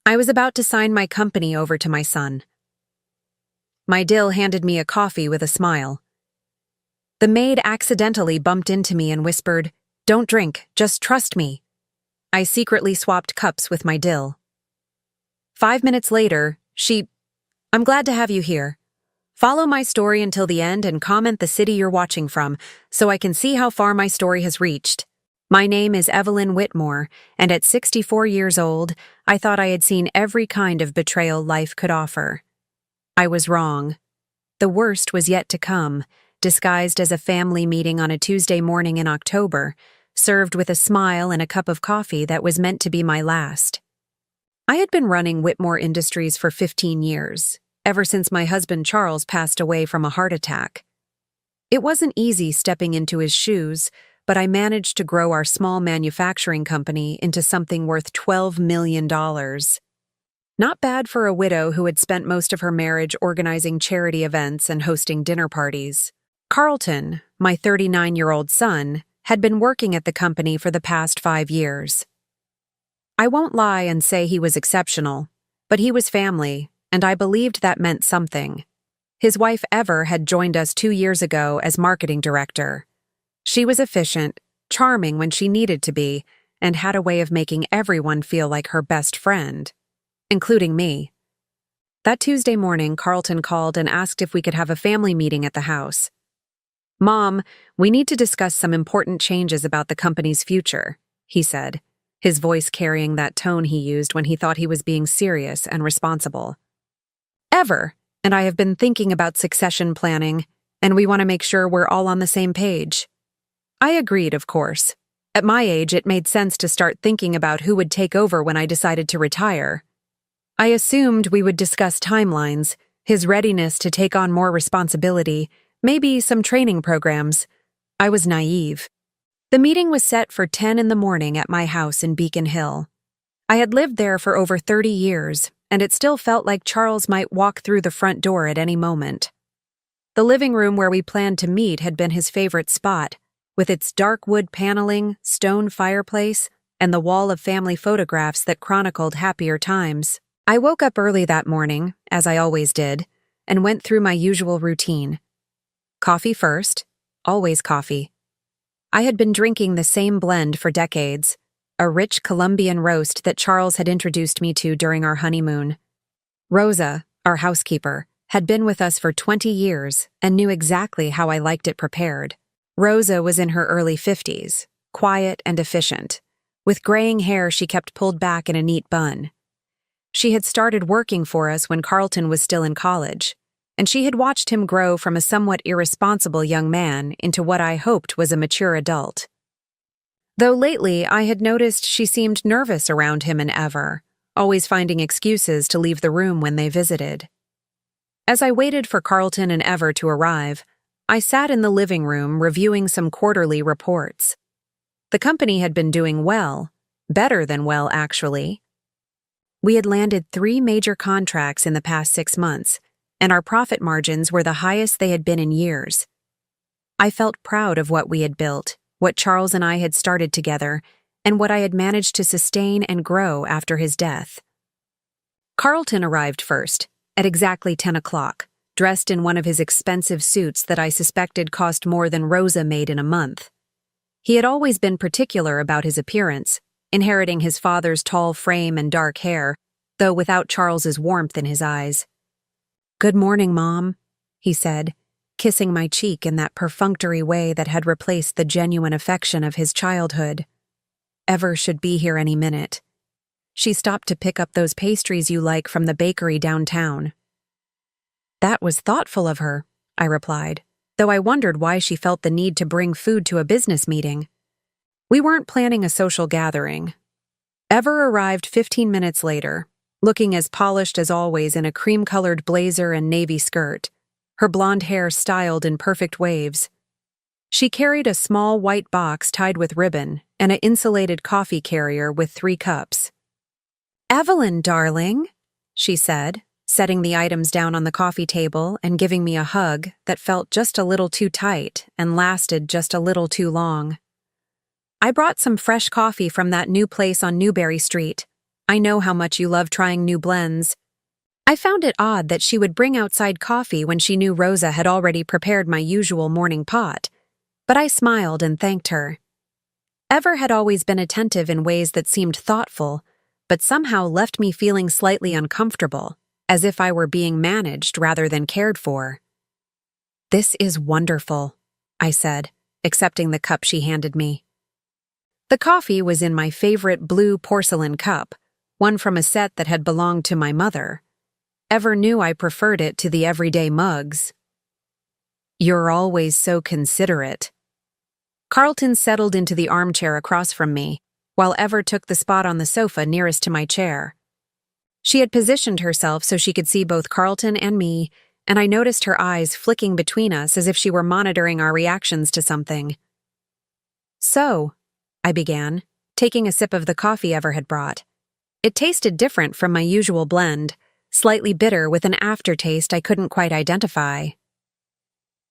I was about to sign my company over to my son. My DIL handed me a coffee with a smile. The maid accidentally bumped into me and whispered, "Don't drink, just trust me." I secretly swapped cups with my DIL. 5 minutes later, I'm glad to have you here. Follow my story until the end and comment the city you're watching from so I can see how far my story has reached. My name is Evelyn Whitmore, and at 64 years old, I thought I had seen every kind of betrayal life could offer. I was wrong. The worst was yet to come, disguised as a family meeting on a Tuesday morning in October, served with a smile and a cup of coffee that was meant to be my last. I had been running Whitmore Industries for 15 years, ever since my husband Charles passed away from a heart attack. It wasn't easy stepping into his shoes, but I managed to grow our small manufacturing company into something worth $12 million. Not bad for a widow who had spent most of her marriage organizing charity events and hosting dinner parties. Carlton, my 39-year-old son, had been working at the company for the past 5 years. I won't lie and say he was exceptional, but he was family, and I believed that meant something. His wife Ever had joined us 2 years ago as marketing director. She was efficient, charming when she needed to be, and had a way of making everyone feel like her best friend, including me. That Tuesday morning, Carlton called and asked if we could have a family meeting at the house. "Mom, we need to discuss some important changes about the company's future," he said, his voice carrying that tone he used when he thought he was being serious and responsible. "Ever, and I have been thinking about succession planning, and we want to make sure we're all on the same page." I agreed, of course. At my age, it made sense to start thinking about who would take over when I decided to retire. I assumed we would discuss timelines, his readiness to take on more responsibility, maybe some training programs. I was naive. The meeting was set for 10 in the morning at my house in Beacon Hill. I had lived there for over 30 years, and it still felt like Charles might walk through the front door at any moment. The living room where we planned to meet had been his favorite spot, with its dark wood paneling, stone fireplace, and the wall of family photographs that chronicled happier times. I woke up early that morning, as I always did, and went through my usual routine. Coffee first, always coffee. I had been drinking the same blend for decades, a rich Colombian roast that Charles had introduced me to during our honeymoon. Rosa, our housekeeper, had been with us for 20 years and knew exactly how I liked it prepared. Rosa was in her early 50s, quiet and efficient. With graying hair she kept pulled back in a neat bun. She had started working for us when Carlton was still in college, and she had watched him grow from a somewhat irresponsible young man into what I hoped was a mature adult. Though lately I had noticed she seemed nervous around him and Ever, always finding excuses to leave the room when they visited. As I waited for Carlton and Ever to arrive, I sat in the living room reviewing some quarterly reports. The company had been doing well, better than well, actually. We had landed 3 major contracts in the past 6 months, and our profit margins were the highest they had been in years. I felt proud of what we had built, what Charles and I had started together, and what I had managed to sustain and grow after his death. Carlton arrived first, at exactly 10 o'clock. Dressed in one of his expensive suits that I suspected cost more than Rosa made in a month. He had always been particular about his appearance, inheriting his father's tall frame and dark hair, though without Charles's warmth in his eyes. "Good morning, Mom," he said, kissing my cheek in that perfunctory way that had replaced the genuine affection of his childhood. "Ever should be here any minute. She stopped to pick up those pastries you like from the bakery downtown." "That was thoughtful of her," I replied, though I wondered why she felt the need to bring food to a business meeting. We weren't planning a social gathering. Ever arrived 15 minutes later, looking as polished as always in a cream-colored blazer and navy skirt, her blonde hair styled in perfect waves. She carried a small white box tied with ribbon and an insulated coffee carrier with 3 cups. "Evelyn, darling," she said, setting the items down on the coffee table and giving me a hug that felt just a little too tight and lasted just a little too long. "I brought some fresh coffee from that new place on Newberry Street. I know how much you love trying new blends." I found it odd that she would bring outside coffee when she knew Rosa had already prepared my usual morning pot, but I smiled and thanked her. Ever had always been attentive in ways that seemed thoughtful, but somehow left me feeling slightly uncomfortable, as if I were being managed rather than cared for. "This is wonderful," I said, accepting the cup she handed me. The coffee was in my favorite blue porcelain cup, one from a set that had belonged to my mother. Ever knew I preferred it to the everyday mugs. "You're always so considerate." Carlton settled into the armchair across from me, while Ever took the spot on the sofa nearest to my chair. She had positioned herself so she could see both Carlton and me, and I noticed her eyes flicking between us as if she were monitoring our reactions to something. "So," I began, taking a sip of the coffee Ever had brought. It tasted different from my usual blend, slightly bitter with an aftertaste I couldn't quite identify.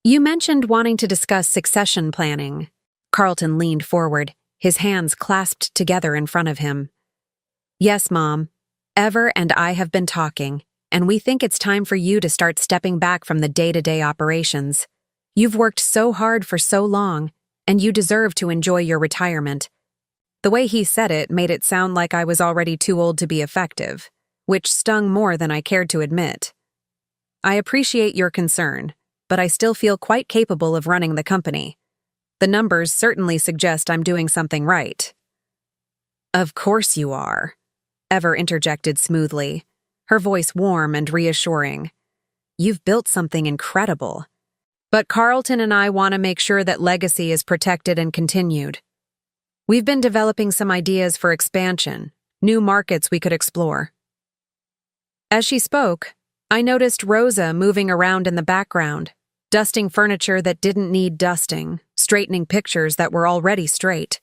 "You mentioned wanting to discuss succession planning." Carlton leaned forward, his hands clasped together in front of him. "Yes, Mom. Ever and I have been talking, and we think it's time for you to start stepping back from the day-to-day operations. You've worked so hard for so long, and you deserve to enjoy your retirement." The way he said it made it sound like I was already too old to be effective, which stung more than I cared to admit. "I appreciate your concern, but I still feel quite capable of running the company. The numbers certainly suggest I'm doing something right." "Of course you are," Ever interjected smoothly, her voice warm and reassuring. "You've built something incredible. But Carlton and I want to make sure that legacy is protected and continued. We've been developing some ideas for expansion, new markets we could explore." As she spoke, I noticed Rosa moving around in the background, dusting furniture that didn't need dusting, straightening pictures that were already straight.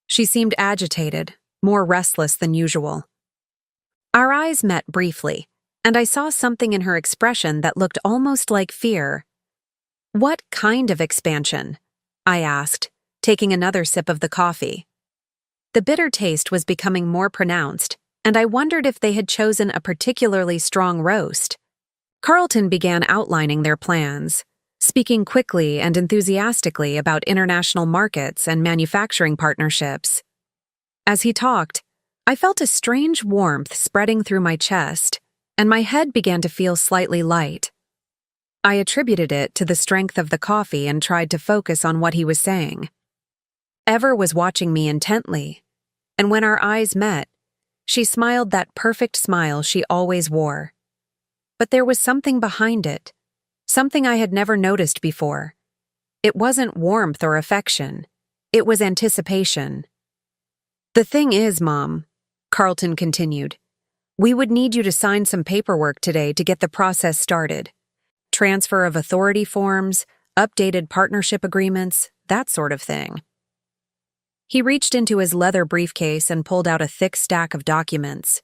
She seemed agitated, more restless than usual. Our eyes met briefly, and I saw something in her expression that looked almost like fear. "What kind of expansion?" I asked, taking another sip of the coffee. The bitter taste was becoming more pronounced, and I wondered if they had chosen a particularly strong roast. Carlton began outlining their plans, speaking quickly and enthusiastically about international markets and manufacturing partnerships. As he talked, I felt a strange warmth spreading through my chest, and my head began to feel slightly light. I attributed it to the strength of the coffee and tried to focus on what he was saying. Ever was watching me intently, and when our eyes met, she smiled that perfect smile she always wore. But there was something behind it, something I had never noticed before. It wasn't warmth or affection. It was anticipation. "The thing is, Mom," Carlton continued, "we would need you to sign some paperwork today to get the process started. Transfer of authority forms, updated partnership agreements, that sort of thing." He reached into his leather briefcase and pulled out a thick stack of documents.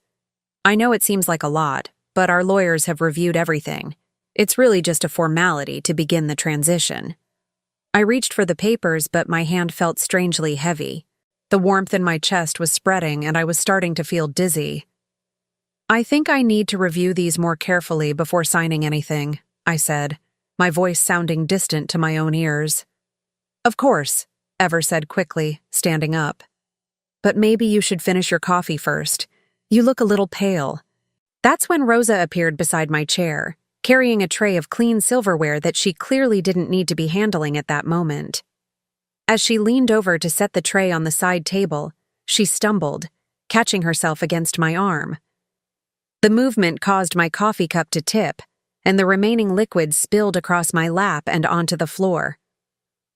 "I know it seems like a lot, but our lawyers have reviewed everything. It's really just a formality to begin the transition." I reached for the papers, but my hand felt strangely heavy. The warmth in my chest was spreading, and I was starting to feel dizzy. "I think I need to review these more carefully before signing anything," I said, my voice sounding distant to my own ears. "Of course," Ever said quickly, standing up. "But maybe you should finish your coffee first. You look a little pale." That's when Rosa appeared beside my chair, carrying a tray of clean silverware that she clearly didn't need to be handling at that moment. As she leaned over to set the tray on the side table, she stumbled, catching herself against my arm. The movement caused my coffee cup to tip, and the remaining liquid spilled across my lap and onto the floor.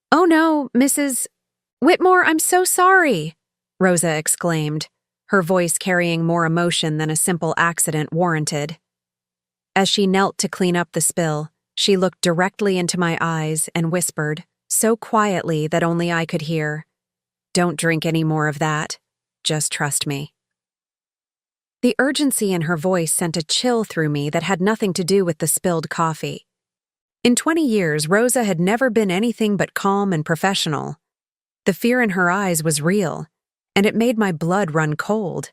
"Oh no, Mrs. Whitmore, I'm so sorry," Rosa exclaimed, her voice carrying more emotion than a simple accident warranted. As she knelt to clean up the spill, she looked directly into my eyes and whispered, so quietly that only I could hear, "Don't drink any more of that. Just trust me." The urgency in her voice sent a chill through me that had nothing to do with the spilled coffee. In 20 years, Rosa had never been anything but calm and professional. The fear in her eyes was real, and it made my blood run cold.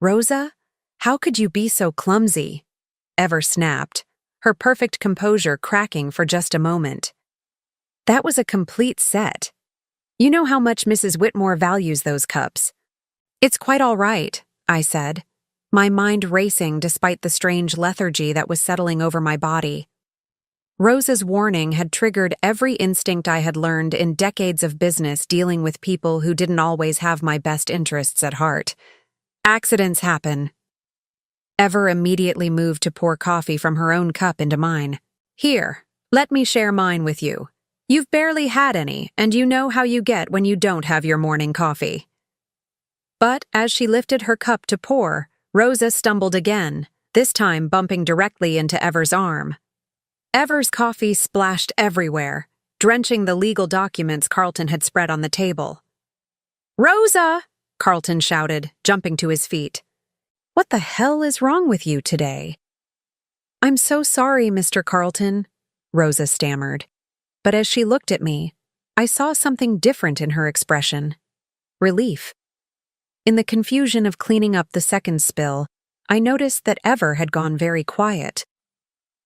Rosa? How could you be so clumsy? Ever snapped, her perfect composure cracking for just a moment. That was a complete set. You know how much Mrs. Whitmore values those cups. It's quite all right, I said, my mind racing despite the strange lethargy that was settling over my body. Rosa's warning had triggered every instinct I had learned in decades of business dealing with people who didn't always have my best interests at heart. Accidents happen. Ever immediately moved to pour coffee from her own cup into mine. Here, let me share mine with you. You've barely had any, and you know how you get when you don't have your morning coffee. But as she lifted her cup to pour, Rosa stumbled again, this time bumping directly into Ever's arm. Ever's coffee splashed everywhere, drenching the legal documents Carlton had spread on the table. "Rosa!" Carlton shouted, jumping to his feet. "What the hell is wrong with you today?" "I'm so sorry, Mr. Carlton," Rosa stammered. But as she looked at me, I saw something different in her expression. Relief. In the confusion of cleaning up the second spill, I noticed that Ever had gone very quiet.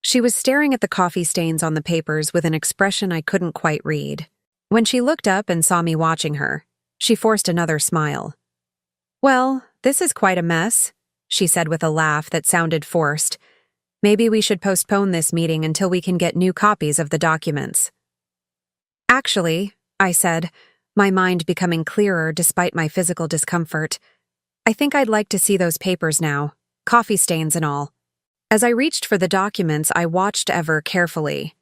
She was staring at the coffee stains on the papers with an expression I couldn't quite read. When she looked up and saw me watching her, she forced another smile. "Well, this is quite a mess," she said with a laugh that sounded forced. "Maybe we should postpone this meeting until we can get new copies of the documents." "Actually," I said, my mind becoming clearer despite my physical discomfort, "I think I'd like to see those papers now, coffee stains and all." As I reached for the documents, I watched Ever carefully.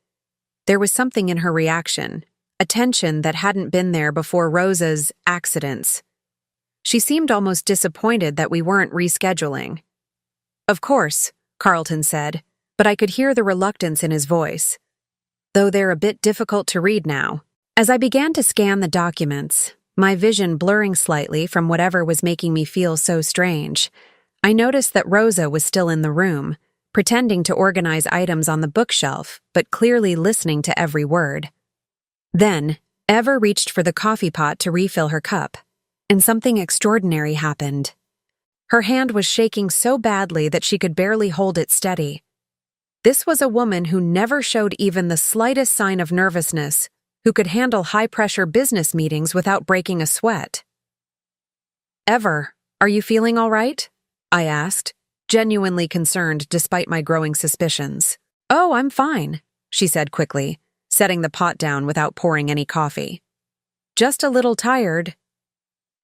There was something in her reaction, a tension that hadn't been there before Rosa's accidents. She seemed almost disappointed that we weren't rescheduling. "Of course," Carlton said, but I could hear the reluctance in his voice. Though they're a bit difficult to read now. As I began to scan the documents, my vision blurring slightly from whatever was making me feel so strange, I noticed that Rosa was still in the room, pretending to organize items on the bookshelf, but clearly listening to every word. Then, Ever reached for the coffee pot to refill her cup, and something extraordinary happened. Her hand was shaking so badly that she could barely hold it steady. This was a woman who never showed even the slightest sign of nervousness, who could handle high-pressure business meetings without breaking a sweat. "Ever, are you feeling all right?" I asked, genuinely concerned despite my growing suspicions. "Oh, I'm fine," she said quickly, setting the pot down without pouring any coffee. "Just a little tired."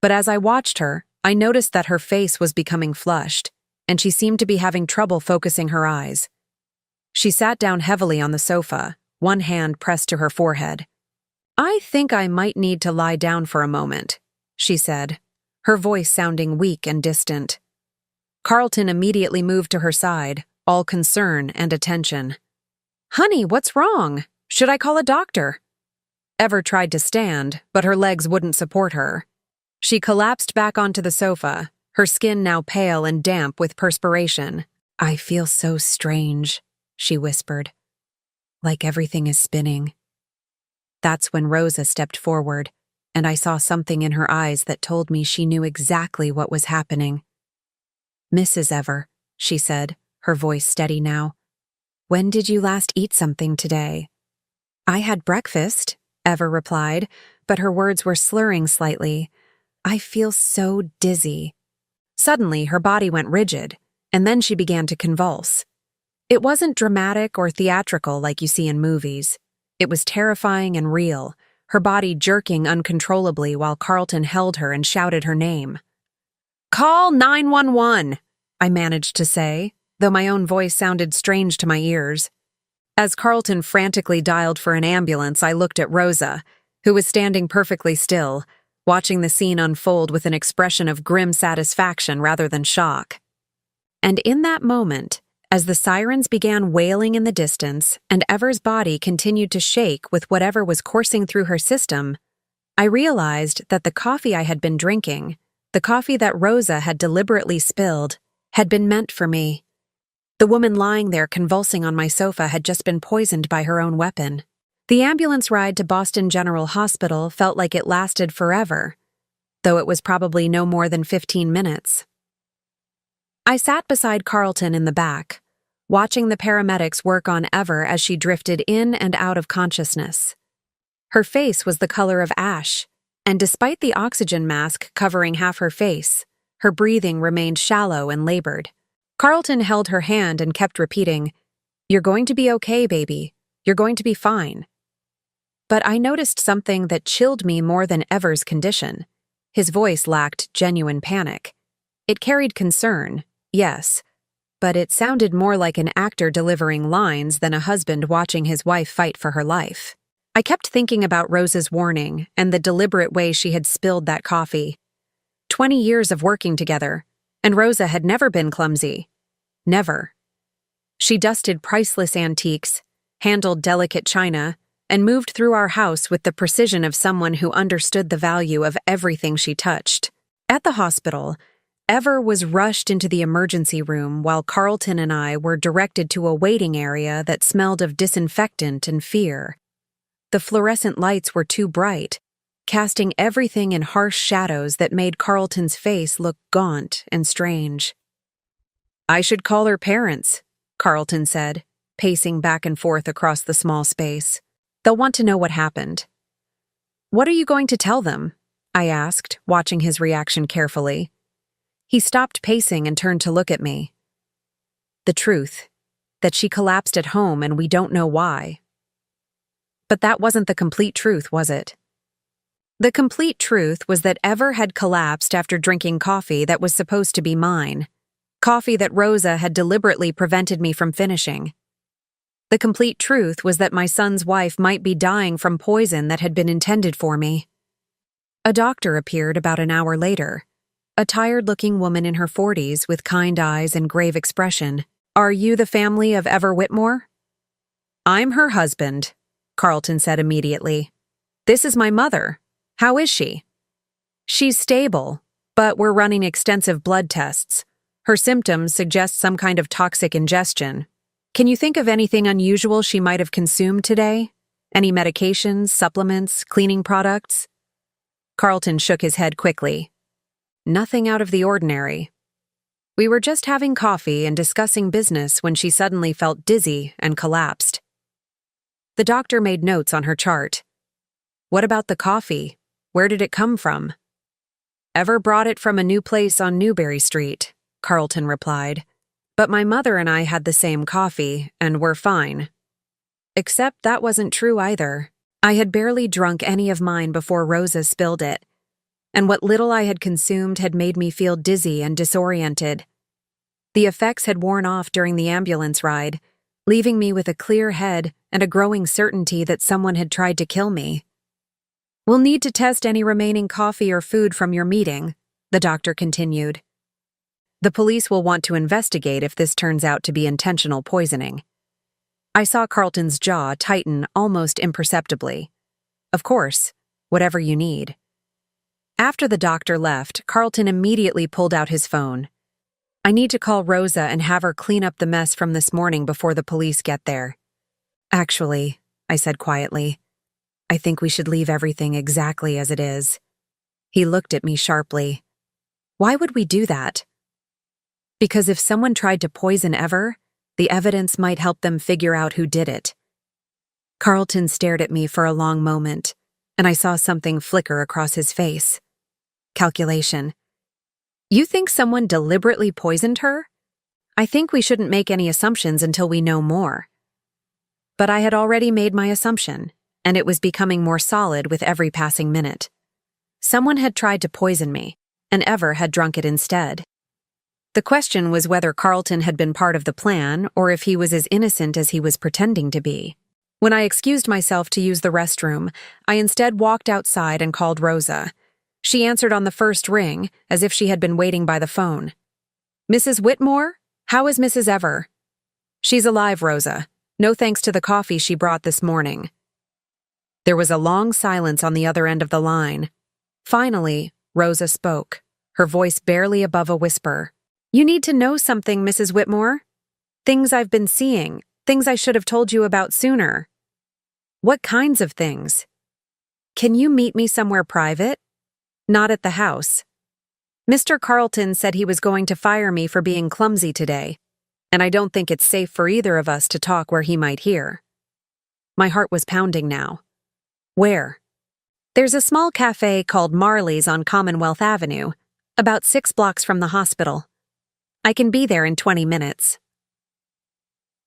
But as I watched her, I noticed that her face was becoming flushed, and she seemed to be having trouble focusing her eyes. She sat down heavily on the sofa, one hand pressed to her forehead. "I think I might need to lie down for a moment," she said, her voice sounding weak and distant. Carlton immediately moved to her side, all concern and attention. "Honey, what's wrong? Should I call a doctor?" Ever tried to stand, but her legs wouldn't support her. She collapsed back onto the sofa, her skin now pale and damp with perspiration. "I feel so strange," she whispered. "Like everything is spinning." That's when Rosa stepped forward, and I saw something in her eyes that told me she knew exactly what was happening. "Mrs. Ever," she said, her voice steady now, "when did you last eat something today?" "I had breakfast," Ever replied, but her words were slurring slightly. "I feel so dizzy." Suddenly, her body went rigid, and then she began to convulse. It wasn't dramatic or theatrical like you see in movies. It was terrifying and real, her body jerking uncontrollably while Carlton held her and shouted her name. "Call 911, I managed to say, though my own voice sounded strange to my ears. As Carlton frantically dialed for an ambulance, I looked at Rosa, who was standing perfectly still, watching the scene unfold with an expression of grim satisfaction rather than shock. And in that moment, as the sirens began wailing in the distance and Ever's body continued to shake with whatever was coursing through her system, I realized that the coffee I had been drinking, the coffee that Rosa had deliberately spilled, had been meant for me. The woman lying there convulsing on my sofa had just been poisoned by her own weapon. The ambulance ride to Boston General Hospital felt like it lasted forever, though it was probably no more than 15 minutes. I sat beside Carlton in the back, watching the paramedics work on Ever as she drifted in and out of consciousness. Her face was the color of ash, and despite the oxygen mask covering half her face, her breathing remained shallow and labored. Carlton held her hand and kept repeating, "You're going to be okay, baby. You're going to be fine." But I noticed something that chilled me more than Ever's condition. His voice lacked genuine panic. It carried concern, yes, but it sounded more like an actor delivering lines than a husband watching his wife fight for her life. I kept thinking about Rosa's warning and the deliberate way she had spilled that coffee. 20 years of working together, and Rosa had never been clumsy. Never. She dusted priceless antiques, handled delicate china, and moved through our house with the precision of someone who understood the value of everything she touched. At the hospital, Ever was rushed into the emergency room while Carlton and I were directed to a waiting area that smelled of disinfectant and fear. The fluorescent lights were too bright, casting everything in harsh shadows that made Carlton's face look gaunt and strange. "I should call her parents," Carlton said, pacing back and forth across the small space. "They'll want to know what happened." "What are you going to tell them?" I asked, watching his reaction carefully. He stopped pacing and turned to look at me. "The truth, that she collapsed at home and we don't know why." But that wasn't the complete truth, was it? The complete truth was that Ever had collapsed after drinking coffee that was supposed to be mine. Coffee that Rosa had deliberately prevented me from finishing. The complete truth was that my son's wife might be dying from poison that had been intended for me. A doctor appeared about an hour later. A tired-looking woman in her 40s with kind eyes and grave expression. "Are you the family of Ever Whitmore?" "I'm her husband," Carlton said immediately. "This is my mother. How is she?" "She's stable, but we're running extensive blood tests. Her symptoms suggest some kind of toxic ingestion. Can you think of anything unusual she might have consumed today? Any medications, supplements, cleaning products?" Carlton shook his head quickly. "Nothing out of the ordinary. We were just having coffee and discussing business when she suddenly felt dizzy and collapsed." The doctor made notes on her chart. "What about the coffee? Where did it come from?" "Ever brought it from a new place on Newberry Street," Carlton replied. "But my mother and I had the same coffee, and we're fine." Except that wasn't true either. I had barely drunk any of mine before Rosa spilled it, and what little I had consumed had made me feel dizzy and disoriented. The effects had worn off during the ambulance ride, leaving me with a clear head and a growing certainty that someone had tried to kill me. "We'll need to test any remaining coffee or food from your meeting," the doctor continued. "The police will want to investigate if this turns out to be intentional poisoning." I saw Carlton's jaw tighten almost imperceptibly. "Of course, whatever you need." After the doctor left, Carlton immediately pulled out his phone. "I need to call Rosa and have her clean up the mess from this morning before the police get there." "Actually," I said quietly, "I think we should leave everything exactly as it is." He looked at me sharply. "Why would we do that?" "Because if someone tried to poison Ever, the evidence might help them figure out who did it." Carlton stared at me for a long moment, and I saw something flicker across his face. Calculation. "You think someone deliberately poisoned her? I think we shouldn't make any assumptions until we know more." But I had already made my assumption, and it was becoming more solid with every passing minute. Someone had tried to poison me, and Ever had drunk it instead. The question was whether Carlton had been part of the plan or if he was as innocent as he was pretending to be. When I excused myself to use the restroom, I instead walked outside and called Rosa. She answered on the first ring, as if she had been waiting by the phone. "Mrs. Whitmore? How is Mrs. Ever?" "She's alive, Rosa. No thanks to the coffee she brought this morning." There was a long silence on the other end of the line. Finally, Rosa spoke, her voice barely above a whisper. "You need to know something, Mrs. Whitmore. Things I've been seeing, things I should have told you about sooner." "What kinds of things?" "Can you meet me somewhere private?" "Not at the house." Mr. Carlton said he was going to fire me for being clumsy today, and I don't think it's safe for either of us to talk where he might hear. My heart was pounding now. Where? There's a small cafe called Marley's on Commonwealth Avenue, about 6 blocks from the hospital. I can be there in 20 minutes.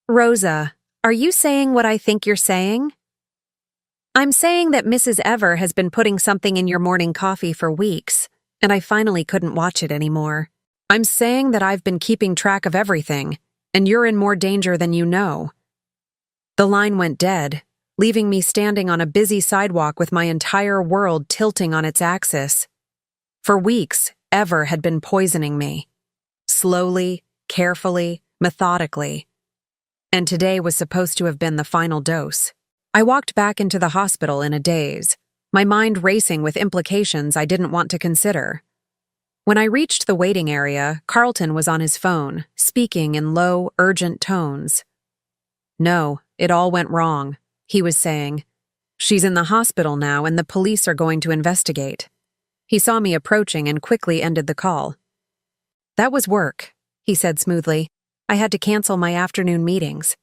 Rosa, are you saying what I think you're saying? I'm saying that Mrs. Ever has been putting something in your morning coffee for weeks, and I finally couldn't watch it anymore. I'm saying that I've been keeping track of everything, and you're in more danger than you know. The line went dead, leaving me standing on a busy sidewalk with my entire world tilting on its axis. For weeks, Ever had been poisoning me. Slowly, carefully, methodically. And today was supposed to have been the final dose. I walked back into the hospital in a daze, my mind racing with implications I didn't want to consider. When I reached the waiting area, Carlton was on his phone, speaking in low, urgent tones. No, it all went wrong, he was saying. She's in the hospital now and the police are going to investigate. He saw me approaching and quickly ended the call. That was work, he said smoothly. I had to cancel my afternoon meetings.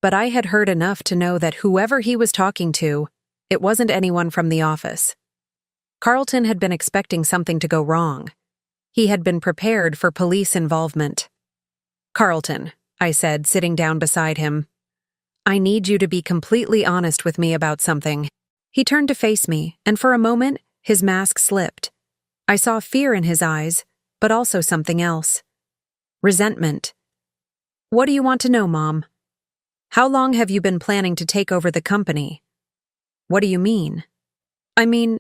But I had heard enough to know that whoever he was talking to, it wasn't anyone from the office. Carlton had been expecting something to go wrong. He had been prepared for police involvement. Carlton, I said, sitting down beside him, I need you to be completely honest with me about something. He turned to face me, and for a moment, his mask slipped. I saw fear in his eyes, but also something else. Resentment. What do you want to know, Mom? How long have you been planning to take over the company? What do you mean? I mean,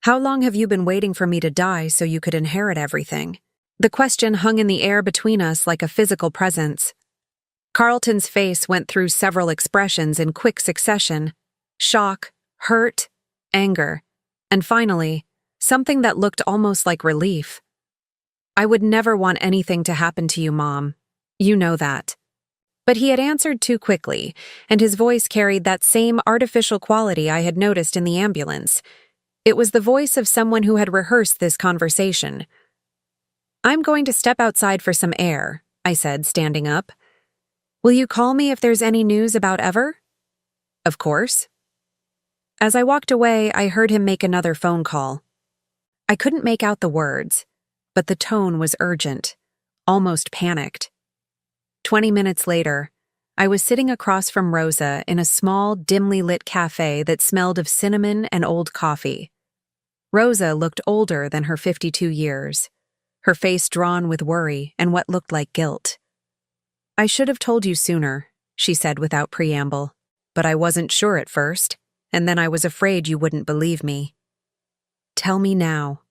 how long have you been waiting for me to die so you could inherit everything? The question hung in the air between us like a physical presence. Carlton's face went through several expressions in quick succession: shock, hurt, anger, and finally, something that looked almost like relief. I would never want anything to happen to you, Mom. You know that. But he had answered too quickly, and his voice carried that same artificial quality I had noticed in the ambulance. It was the voice of someone who had rehearsed this conversation. I'm going to step outside for some air, I said, standing up. Will you call me if there's any news about Ever? Of course. As I walked away, I heard him make another phone call. I couldn't make out the words, but the tone was urgent, almost panicked. 20 minutes later, I was sitting across from Rosa in a small, dimly lit cafe that smelled of cinnamon and old coffee. Rosa looked older than her 52 years, her face drawn with worry and what looked like guilt. I should have told you sooner, she said without preamble, but I wasn't sure at first, and then I was afraid you wouldn't believe me. Tell me now.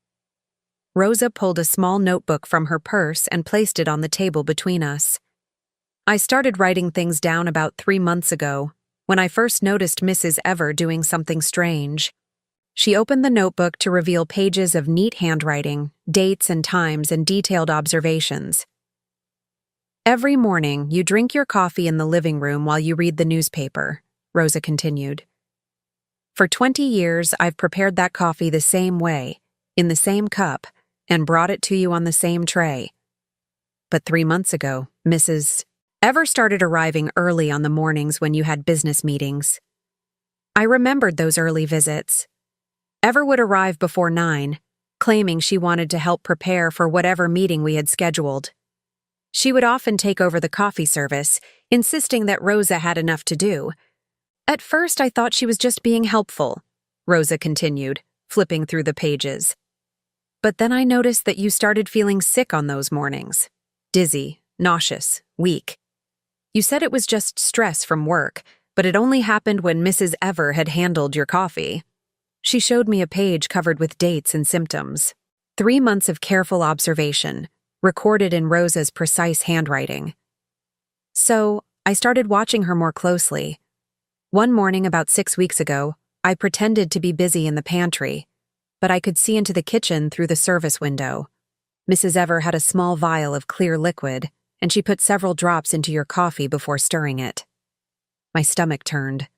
Rosa pulled a small notebook from her purse and placed it on the table between us. I started writing things down about 3 months ago, when I first noticed Mrs. Ever doing something strange. She opened the notebook to reveal pages of neat handwriting, dates and times, and detailed observations. Every morning, you drink your coffee in the living room while you read the newspaper, Rosa continued. For 20 years, I've prepared that coffee the same way, in the same cup, and brought it to you on the same tray. But 3 months ago, Mrs. Ever started arriving early on the mornings when you had business meetings. I remembered those early visits. Ever would arrive before 9, claiming she wanted to help prepare for whatever meeting we had scheduled. She would often take over the coffee service, insisting that Rosa had enough to do. At first, I thought she was just being helpful, Rosa continued, flipping through the pages. But then I noticed that you started feeling sick on those mornings. Dizzy, nauseous, weak. You said it was just stress from work, but it only happened when Mrs. Ever had handled your coffee. She showed me a page covered with dates and symptoms. 3 months of careful observation, recorded in Rosa's precise handwriting. So, I started watching her more closely. One morning about 6 weeks ago, I pretended to be busy in the pantry, but I could see into the kitchen through the service window. Mrs. Ever had a small vial of clear liquid, and she put several drops into your coffee before stirring it. My stomach turned.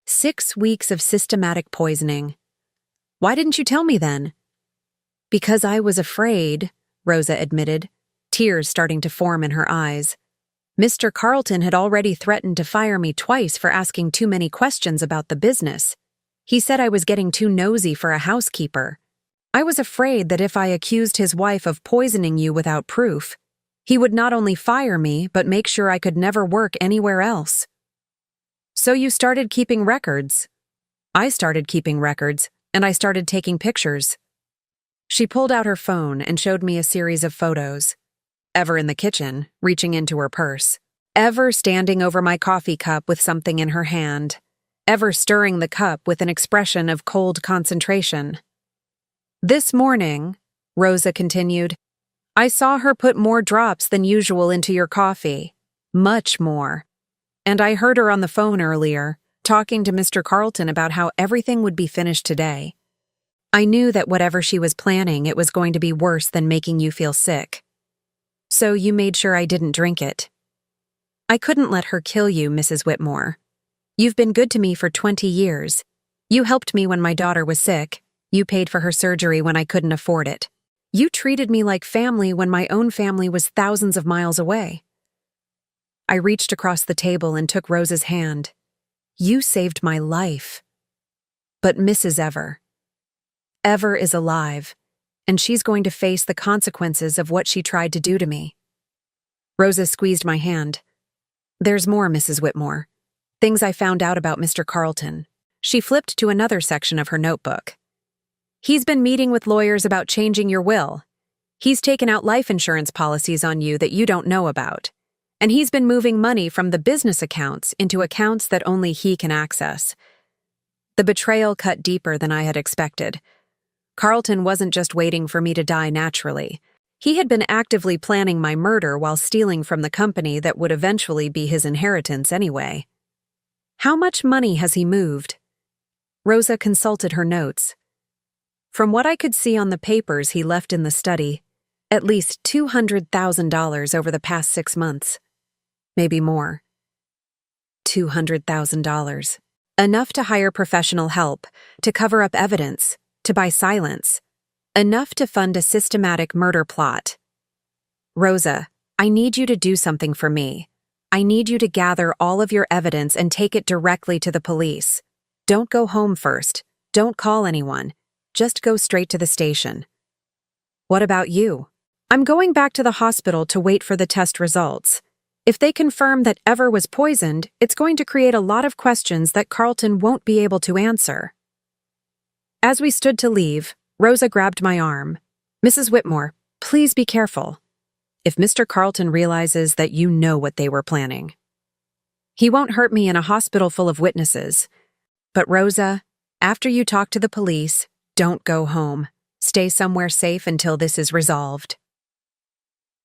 6 weeks of systematic poisoning. Why didn't you tell me then? Because I was afraid, Rosa admitted, tears starting to form in her eyes. Mr. Carlton had already threatened to fire me twice for asking too many questions about the business. He said I was getting too nosy for a housekeeper. I was afraid that if I accused his wife of poisoning you without proof, he would not only fire me but make sure I could never work anywhere else. So you started keeping records. I started keeping records, and I started taking pictures. She pulled out her phone and showed me a series of photos. Ever in the kitchen, reaching into her purse. Ever standing over my coffee cup with something in her hand. Ever stirring the cup with an expression of cold concentration. This morning, Rosa continued, I saw her put more drops than usual into your coffee. Much more. And I heard her on the phone earlier, talking to Mr. Carlton about how everything would be finished today. I knew that whatever she was planning, it was going to be worse than making you feel sick. So you made sure I didn't drink it. I couldn't let her kill you, Mrs. Whitmore. You've been good to me for 20 years. You helped me when my daughter was sick. You paid for her surgery when I couldn't afford it. You treated me like family when my own family was thousands of miles away. I reached across the table and took Rosa's hand. You saved my life. But Mrs. Ever is alive, and she's going to face the consequences of what she tried to do to me. Rosa squeezed my hand. There's more, Mrs. Whitmore. Things I found out about Mr. Carlton. She flipped to another section of her notebook. He's been meeting with lawyers about changing your will. He's taken out life insurance policies on you that you don't know about. And he's been moving money from the business accounts into accounts that only he can access. The betrayal cut deeper than I had expected. Carlton wasn't just waiting for me to die naturally. He had been actively planning my murder while stealing from the company that would eventually be his inheritance anyway. How much money has he moved? Rosa consulted her notes. From what I could see on the papers he left in the study, at least $200,000 over the past 6 months. Maybe more. $200,000. Enough to hire professional help, to cover up evidence, to buy silence. Enough to fund a systematic murder plot. Rosa, I need you to do something for me. I need you to gather all of your evidence and take it directly to the police. Don't go home first. Don't call anyone. Just go straight to the station. What about you? I'm going back to the hospital to wait for the test results. If they confirm that Ever was poisoned, it's going to create a lot of questions that Carlton won't be able to answer. As we stood to leave, Rosa grabbed my arm. Mrs. Whitmore, please be careful. If Mr. Carlton realizes that you know what they were planning. He won't hurt me in a hospital full of witnesses. But Rosa, after you talk to the police, don't go home. Stay somewhere safe until this is resolved.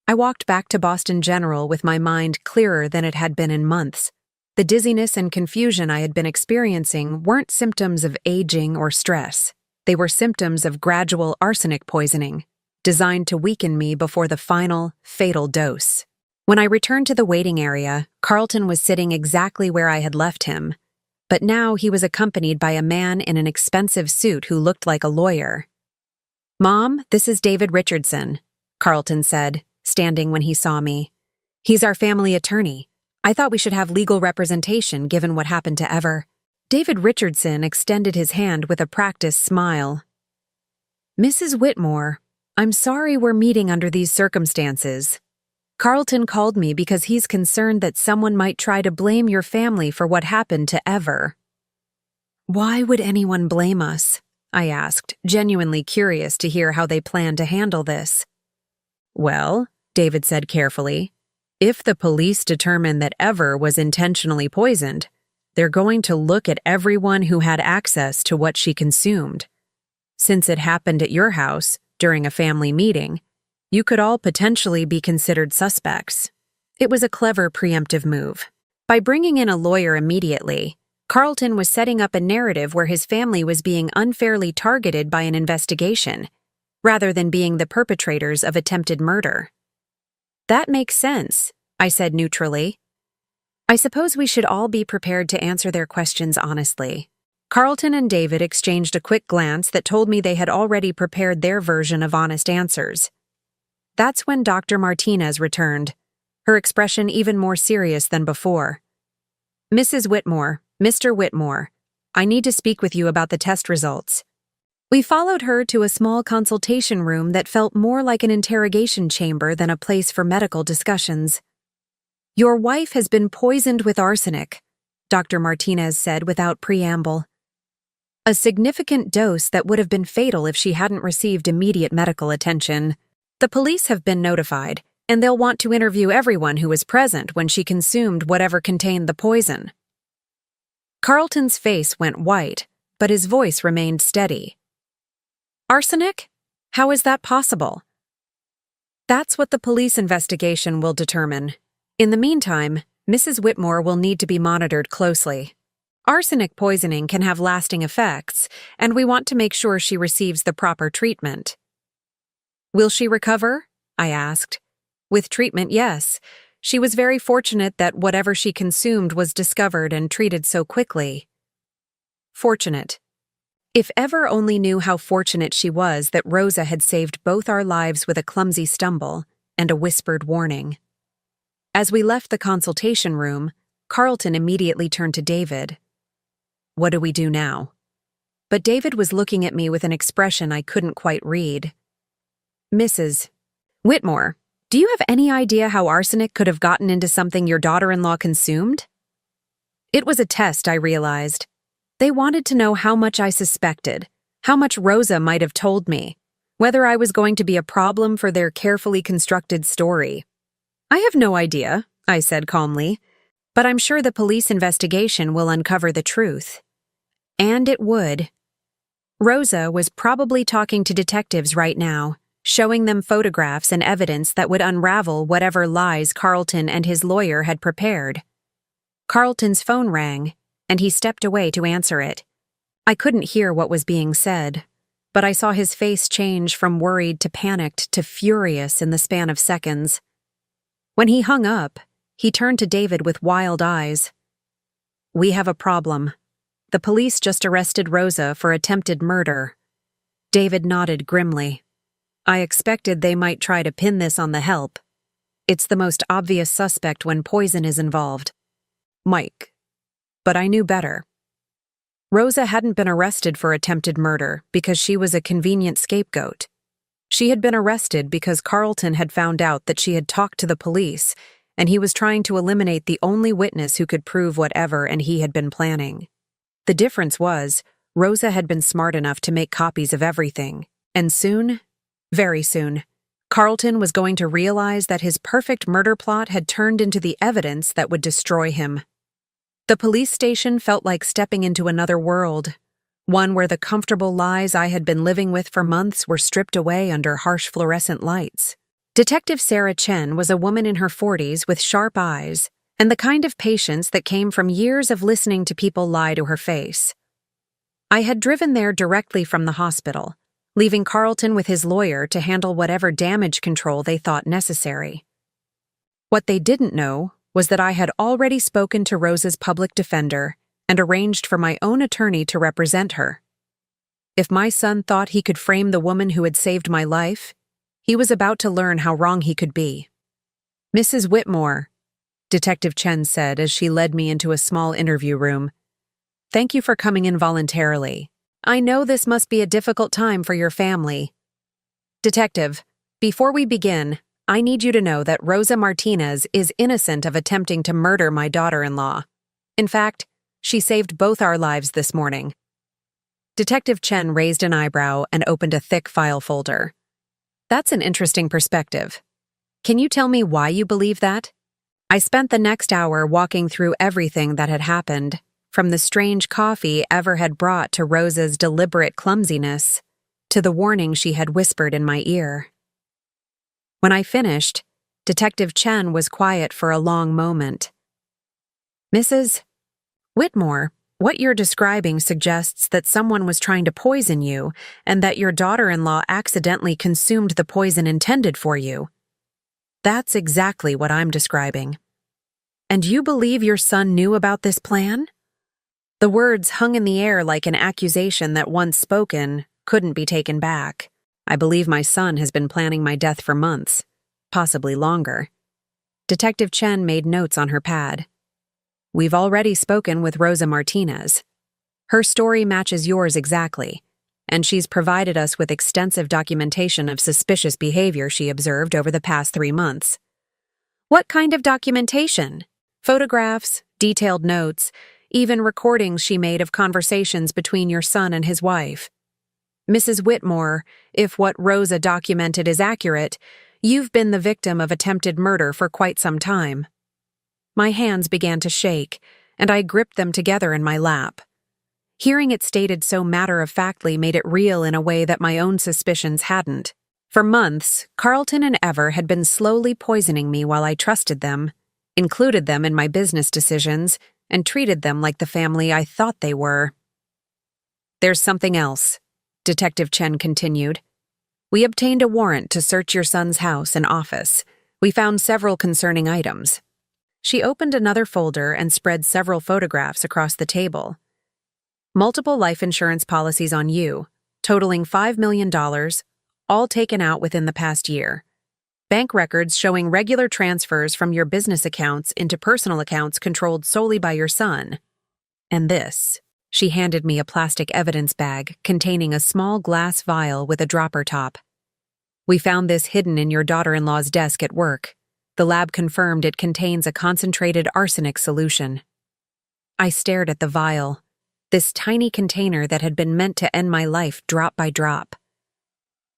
I walked back to Boston General with my mind clearer than it had been in months. The dizziness and confusion I had been experiencing weren't symptoms of aging or stress. They were symptoms of gradual arsenic poisoning, designed to weaken me before the final, fatal dose. When I returned to the waiting area, Carlton was sitting exactly where I had left him. But now he was accompanied by a man in an expensive suit who looked like a lawyer. Mom, this is David Richardson, Carlton said, standing when he saw me. He's our family attorney. I thought we should have legal representation given what happened to Ever. David Richardson extended his hand with a practiced smile. Mrs. Whitmore, I'm sorry we're meeting under these circumstances. Carlton called me because he's concerned that someone might try to blame your family for what happened to Ever. Why would anyone blame us? I asked, genuinely curious to hear how they plan to handle this. Well, David said carefully, if the police determine that Ever was intentionally poisoned, they're going to look at everyone who had access to what she consumed. Since it happened at your house, during a family meeting, you could all potentially be considered suspects. It was a clever preemptive move. By bringing in a lawyer immediately, Carlton was setting up a narrative where his family was being unfairly targeted by an investigation, rather than being the perpetrators of attempted murder. That makes sense, I said neutrally. I suppose we should all be prepared to answer their questions honestly. Carlton and David exchanged a quick glance that told me they had already prepared their version of honest answers. That's when Dr. Martinez returned, her expression even more serious than before. "Mrs. Whitmore, Mr. Whitmore, I need to speak with you about the test results." We followed her to a small consultation room that felt more like an interrogation chamber than a place for medical discussions. "Your wife has been poisoned with arsenic," Dr. Martinez said without preamble. "A significant dose that would have been fatal if she hadn't received immediate medical attention. The police have been notified, and they'll want to interview everyone who was present when she consumed whatever contained the poison." Carlton's face went white, but his voice remained steady. "Arsenic? How is that possible?" "That's what the police investigation will determine. In the meantime, Mrs. Whitmore will need to be monitored closely. Arsenic poisoning can have lasting effects, and we want to make sure she receives the proper treatment." "Will she recover?" I asked. "With treatment, yes. She was very fortunate that whatever she consumed was discovered and treated so quickly." Fortunate. If ever only knew how fortunate she was that Rosa had saved both our lives with a clumsy stumble and a whispered warning. As we left the consultation room, Carlton immediately turned to David. "What do we do now?" But David was looking at me with an expression I couldn't quite read. "Mrs. Whitmore, do you have any idea how arsenic could have gotten into something your daughter-in-law consumed?" It was a test, I realized. They wanted to know how much I suspected, how much Rosa might have told me, whether I was going to be a problem for their carefully constructed story. "I have no idea," I said calmly, "but I'm sure the police investigation will uncover the truth." And it would. Rosa was probably talking to detectives right now, showing them photographs and evidence that would unravel whatever lies Carlton and his lawyer had prepared. Carlton's phone rang, and he stepped away to answer it. I couldn't hear what was being said, but I saw his face change from worried to panicked to furious in the span of seconds. When he hung up, he turned to David with wild eyes. "We have a problem. The police just arrested Rosa for attempted murder." David nodded grimly. "I expected they might try to pin this on the help. It's the most obvious suspect when poison is involved. Mike. But I knew better. Rosa hadn't been arrested for attempted murder because she was a convenient scapegoat. She had been arrested because Carlton had found out that she had talked to the police, and he was trying to eliminate the only witness who could prove whatever and he had been planning. The difference was, Rosa had been smart enough to make copies of everything, and soon, very soon, Carlton was going to realize that his perfect murder plot had turned into the evidence that would destroy him. The police station felt like stepping into another world, one where the comfortable lies I had been living with for months were stripped away under harsh fluorescent lights. Detective Sarah Chen was a woman in her 40s with sharp eyes and the kind of patience that came from years of listening to people lie to her face. I had driven there directly from the hospital, leaving Carlton with his lawyer to handle whatever damage control they thought necessary. What they didn't know was that I had already spoken to Rosa's public defender and arranged for my own attorney to represent her. If my son thought he could frame the woman who had saved my life, he was about to learn how wrong he could be. "Mrs. Whitmore," Detective Chen said as she led me into a small interview room, "thank you for coming in voluntarily. I know this must be a difficult time for your family. Detective, before we begin, I need you to know that Rosa Martinez is innocent of attempting to murder my daughter-in-law. In fact, she saved both our lives this morning." Detective Chen raised an eyebrow and opened a thick file folder. "That's an interesting perspective. Can you tell me why you believe that?" I spent the next hour walking through everything that had happened, from the strange coffee Ever had brought to Rosa's deliberate clumsiness, to the warning she had whispered in my ear. When I finished, Detective Chen was quiet for a long moment. "Mrs. Whitmore, what you're describing suggests that someone was trying to poison you and that your daughter-in-law accidentally consumed the poison intended for you. That's exactly what I'm describing. And you believe your son knew about this plan?" The words hung in the air like an accusation that once spoken couldn't be taken back. I believe my son has been planning my death for months, possibly longer. Detective Chen made notes on her pad. We've already spoken with Rosa Martinez. Her story matches yours exactly, and she's provided us with extensive documentation of suspicious behavior she observed over the past 3 months. What kind of documentation? Photographs, detailed notes, even recordings she made of conversations between your son and his wife. Mrs. Whitmore, if what Rosa documented is accurate, you've been the victim of attempted murder for quite some time. My hands began to shake, and I gripped them together in my lap. Hearing it stated so matter-of-factly made it real in a way that my own suspicions hadn't. For months, Carlton and Ever had been slowly poisoning me while I trusted them, included them in my business decisions, and treated them like the family I thought they were. There's something else, Detective Chen continued. We obtained a warrant to search your son's house and office. We found several concerning items. She opened another folder and spread several photographs across the table. Multiple life insurance policies on you, totaling $5 million, all taken out within the past year. Bank records showing regular transfers from your business accounts into personal accounts controlled solely by your son. And this. She handed me a plastic evidence bag containing a small glass vial with a dropper top. We found this hidden in your daughter-in-law's desk at work. The lab confirmed it contains a concentrated arsenic solution. I stared at the vial, this tiny container that had been meant to end my life drop by drop.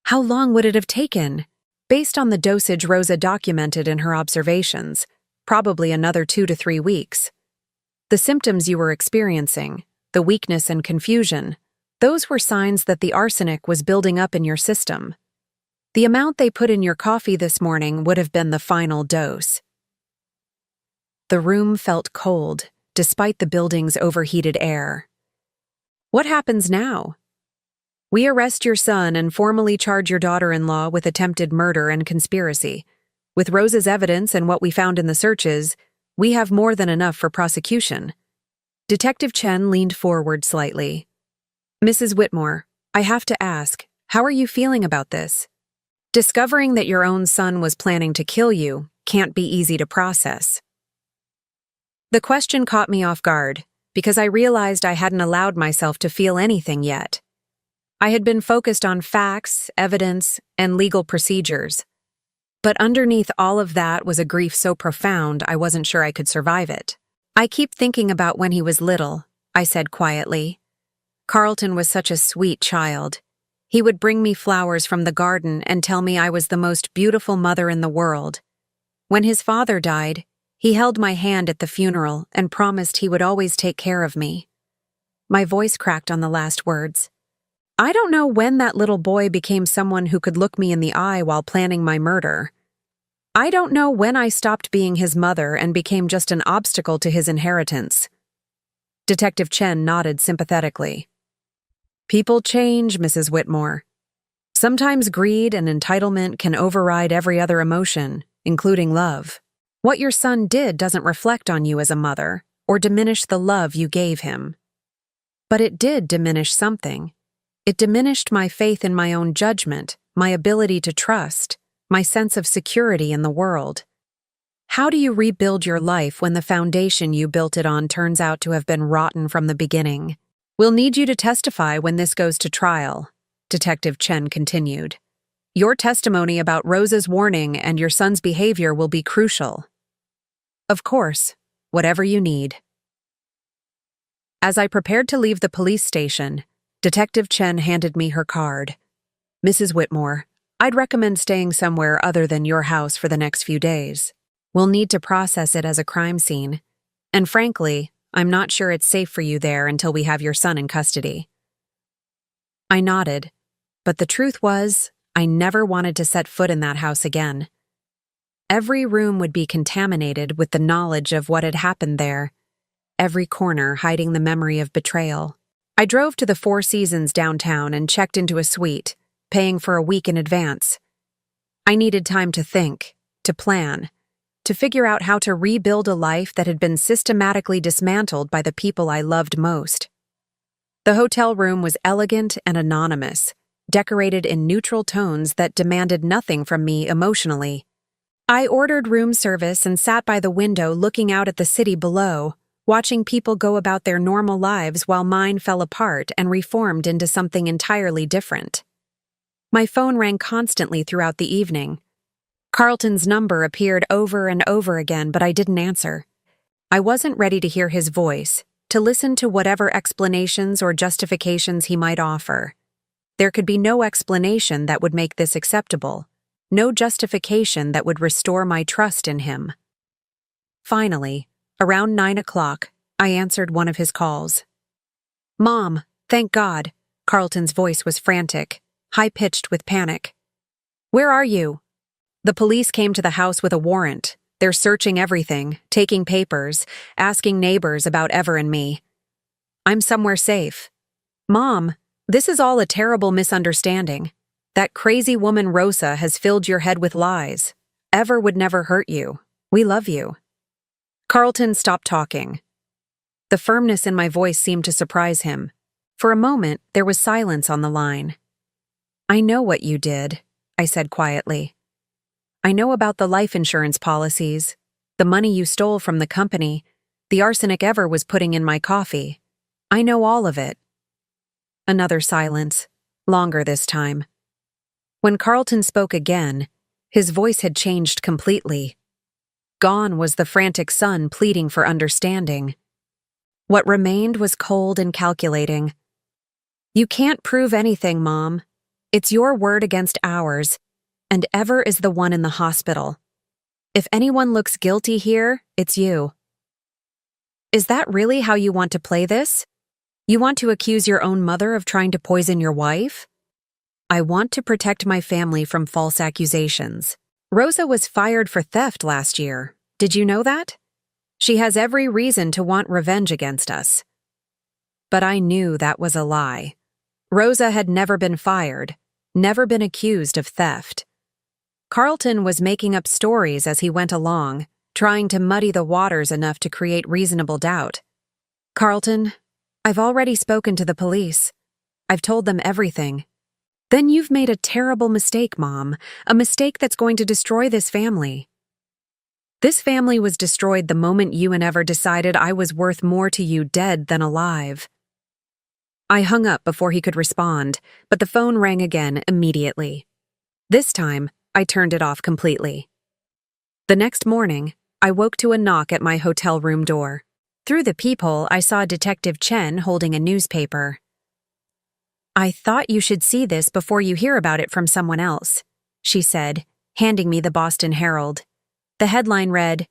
How long would it have taken? Based on the dosage Rosa documented in her observations, probably another 2 to 3 weeks. The symptoms you were experiencing, the weakness and confusion, those were signs that the arsenic was building up in your system. The amount they put in your coffee this morning would have been the final dose. The room felt cold, despite the building's overheated air. What happens now? We arrest your son and formally charge your daughter-in-law with attempted murder and conspiracy. With Rosa's evidence and what we found in the searches, we have more than enough for prosecution. Detective Chen leaned forward slightly. Mrs. Whitmore, I have to ask, how are you feeling about this? Discovering that your own son was planning to kill you can't be easy to process. The question caught me off guard, because I realized I hadn't allowed myself to feel anything yet. I had been focused on facts, evidence, and legal procedures. But underneath all of that was a grief so profound I wasn't sure I could survive it. I keep thinking about when he was little, I said quietly. Carlton was such a sweet child. He would bring me flowers from the garden and tell me I was the most beautiful mother in the world. When his father died, he held my hand at the funeral and promised he would always take care of me. My voice cracked on the last words. I don't know when that little boy became someone who could look me in the eye while planning my murder. I don't know when I stopped being his mother and became just an obstacle to his inheritance. Detective Chen nodded sympathetically. People change, Mrs. Whitmore. Sometimes greed and entitlement can override every other emotion, including love. What your son did doesn't reflect on you as a mother or diminish the love you gave him. But it did diminish something. It diminished my faith in my own judgment, my ability to trust, my sense of security in the world. How do you rebuild your life when the foundation you built it on turns out to have been rotten from the beginning? We'll need you to testify when this goes to trial, Detective Chen continued. Your testimony about Rosa's warning and your son's behavior will be crucial. Of course, whatever you need. As I prepared to leave the police station, Detective Chen handed me her card. Mrs. Whitmore, I'd recommend staying somewhere other than your house for the next few days. We'll need to process it as a crime scene. And frankly, I'm not sure it's safe for you there until we have your son in custody. I nodded, but the truth was, I never wanted to set foot in that house again. Every room would be contaminated with the knowledge of what had happened there, every corner hiding the memory of betrayal. I drove to the Four Seasons downtown and checked into a suite, paying for a week in advance. I needed time to think, to plan. to figure out how to rebuild a life that had been systematically dismantled by the people I loved most. The hotel room was elegant and anonymous, decorated in neutral tones that demanded nothing from me emotionally. I ordered room service and sat by the window looking out at the city below, watching people go about their normal lives while mine fell apart and reformed into something entirely different. My phone rang constantly throughout the evening. Carlton's number appeared over and over again, but I didn't answer. I wasn't ready to hear his voice, to listen to whatever explanations or justifications he might offer. There could be no explanation that would make this acceptable, no justification that would restore my trust in him. Finally, around 9 o'clock, I answered one of his calls. "Mom, thank God." Carlton's voice was frantic, high-pitched with panic. "Where are you?" "The police came to the house with a warrant. They're searching everything, taking papers, asking neighbors about Ever and me." "I'm somewhere safe." "Mom, this is all a terrible misunderstanding. That crazy woman Rosa has filled your head with lies. Ever would never hurt you. We love you." Carlton stopped talking. The firmness in my voice seemed to surprise him. For a moment, there was silence on the line. "I know what you did," I said quietly. "I know about the life insurance policies, the money you stole from the company, the arsenic Ever was putting in my coffee. I know all of it." Another silence, longer this time. When Carlton spoke again, his voice had changed completely. Gone was the frantic son pleading for understanding. What remained was cold and calculating. "You can't prove anything, Mom. It's your word against ours, and Ever is the one in the hospital. If anyone looks guilty here, it's you." "Is that really how you want to play this? You want to accuse your own mother of trying to poison your wife?" "I want to protect my family from false accusations. Rosa was fired for theft last year. Did you know that? She has every reason to want revenge against us." But I knew that was a lie. Rosa had never been fired, never been accused of theft. Carlton was making up stories as he went along, trying to muddy the waters enough to create reasonable doubt. "Carlton, I've already spoken to the police. I've told them everything." "Then you've made a terrible mistake, Mom, a mistake that's going to destroy this family." "This family was destroyed the moment you and Ever decided I was worth more to you dead than alive." I hung up before he could respond, but the phone rang again immediately. This time, I turned it off completely. The next morning, I woke to a knock at my hotel room door. Through the peephole, I saw Detective Chen holding a newspaper. "I thought you should see this before you hear about it from someone else," she said, handing me the Boston Herald. The headline read,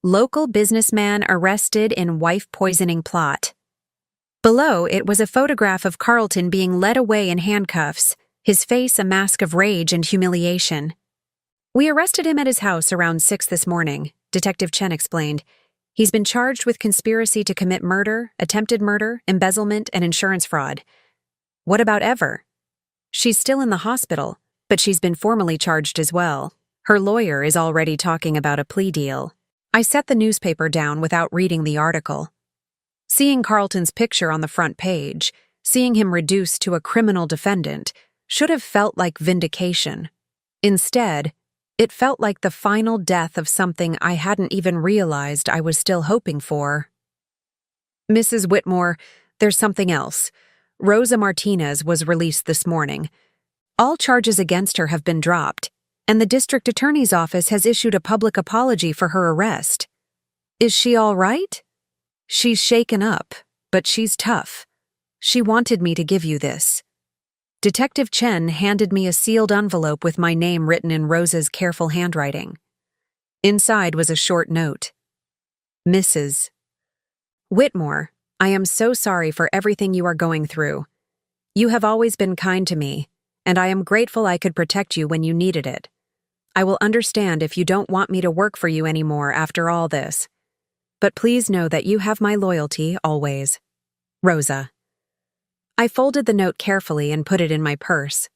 "Local businessman arrested in wife poisoning plot." Below it was a photograph of Carlton being led away in handcuffs, his face a mask of rage and humiliation. "We arrested him at his house around 6 this morning," Detective Chen explained. "He's been charged with conspiracy to commit murder, attempted murder, embezzlement, and insurance fraud." "What about Ever?" "She's still in the hospital, but she's been formally charged as well. Her lawyer is already talking about a plea deal." I set the newspaper down without reading the article. Seeing Carlton's picture on the front page, seeing him reduced to a criminal defendant, should have felt like vindication. Instead, it felt like the final death of something I hadn't even realized I was still hoping for. "Mrs. Whitmore, there's something else. Rosa Martinez was released this morning. All charges against her have been dropped, and the district attorney's office has issued a public apology for her arrest." "Is she all right?" "She's shaken up, but she's tough. She wanted me to give you this." Detective Chen handed me a sealed envelope with my name written in Rosa's careful handwriting. Inside was a short note. "Mrs. Whitmore, I am so sorry for everything you are going through. You have always been kind to me, and I am grateful I could protect you when you needed it. I will understand if you don't want me to work for you anymore after all this. But please know that you have my loyalty always. Rosa." I folded the note carefully and put it in my purse.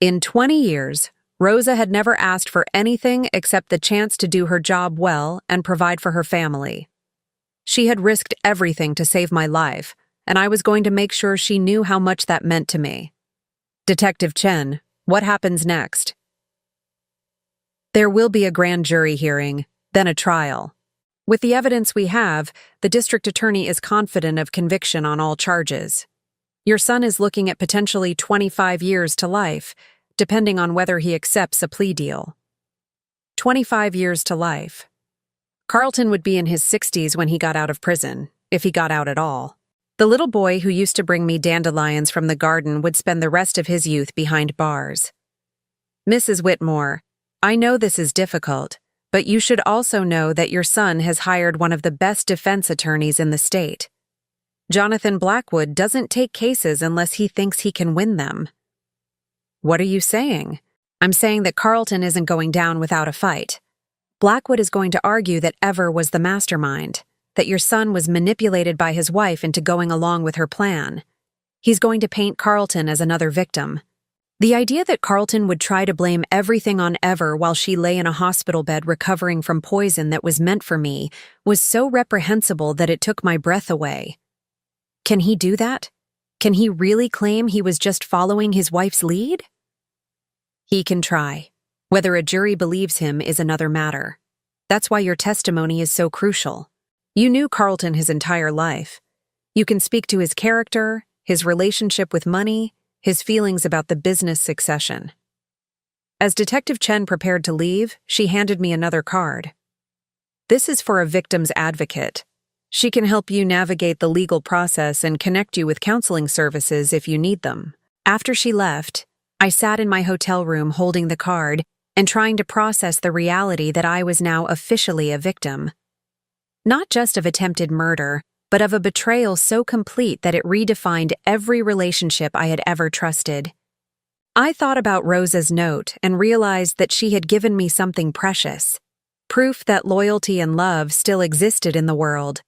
In 20 years, Rosa had never asked for anything except the chance to do her job well and provide for her family. She had risked everything to save my life, and I was going to make sure she knew how much that meant to me. Detective Chen, what happens next? There will be a grand jury hearing, then a trial. With the evidence we have, the district attorney is confident of conviction on all charges. Your son is looking at potentially 25 years to life, depending on whether he accepts a plea deal. 25 years to life. Carlton would be in his 60s when he got out of prison, if he got out at all. The little boy who used to bring me dandelions from the garden would spend the rest of his youth behind bars. Mrs. Whitmore, I know this is difficult, but you should also know that your son has hired one of the best defense attorneys in the state. Jonathan Blackwood doesn't take cases unless he thinks he can win them. What are you saying? I'm saying that Carlton isn't going down without a fight. Blackwood is going to argue that Ever was the mastermind, that your son was manipulated by his wife into going along with her plan. He's going to paint Carlton as another victim. The idea that Carlton would try to blame everything on Ever while she lay in a hospital bed recovering from poison that was meant for me was so reprehensible that it took my breath away. Can he do that? Can he really claim he was just following his wife's lead? He can try. Whether a jury believes him is another matter. That's why your testimony is so crucial. You knew Carlton his entire life. You can speak to his character, his relationship with money, his feelings about the business succession. As Detective Chen prepared to leave, she handed me another card. This is for a victim's advocate. She can help you navigate the legal process and connect you with counseling services if you need them. After she left, I sat in my hotel room holding the card and trying to process the reality that I was now officially a victim. Not just of attempted murder, but of a betrayal so complete that it redefined every relationship I had ever trusted. I thought about Rosa's note and realized that she had given me something precious, proof that loyalty and love still existed in the world.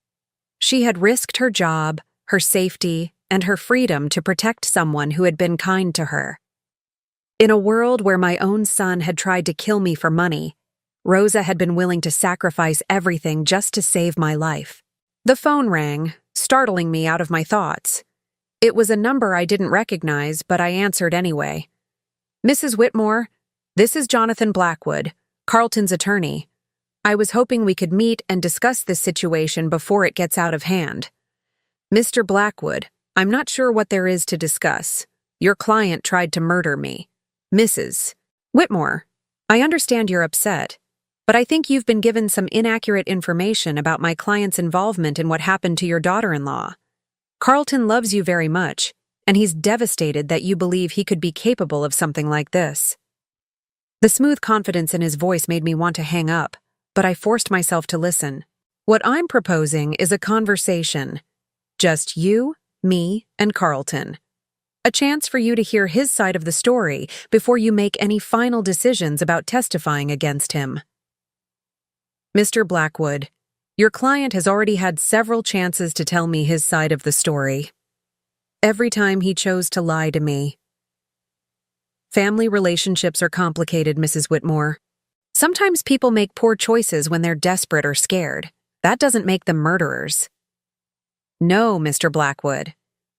She had risked her job, her safety, and her freedom to protect someone who had been kind to her. In a world where my own son had tried to kill me for money, Rosa had been willing to sacrifice everything just to save my life. The phone rang, startling me out of my thoughts. It was a number I didn't recognize, but I answered anyway. Mrs. Whitmore, this is Jonathan Blackwood, Carlton's attorney. I was hoping we could meet and discuss this situation before it gets out of hand. Mr. Blackwood, I'm not sure what there is to discuss. Your client tried to murder me. Mrs. Whitmore, I understand you're upset, but I think you've been given some inaccurate information about my client's involvement in what happened to your daughter-in-law. Carlton loves you very much, and he's devastated that you believe he could be capable of something like this. The smooth confidence in his voice made me want to hang up, but I forced myself to listen. What I'm proposing is a conversation. Just you, me, and Carlton. A chance for you to hear his side of the story before you make any final decisions about testifying against him. Mr. Blackwood, your client has already had several chances to tell me his side of the story. Every time he chose to lie to me. Family relationships are complicated, Mrs. Whitmore. Sometimes people make poor choices when they're desperate or scared. That doesn't make them murderers. No, Mr. Blackwood.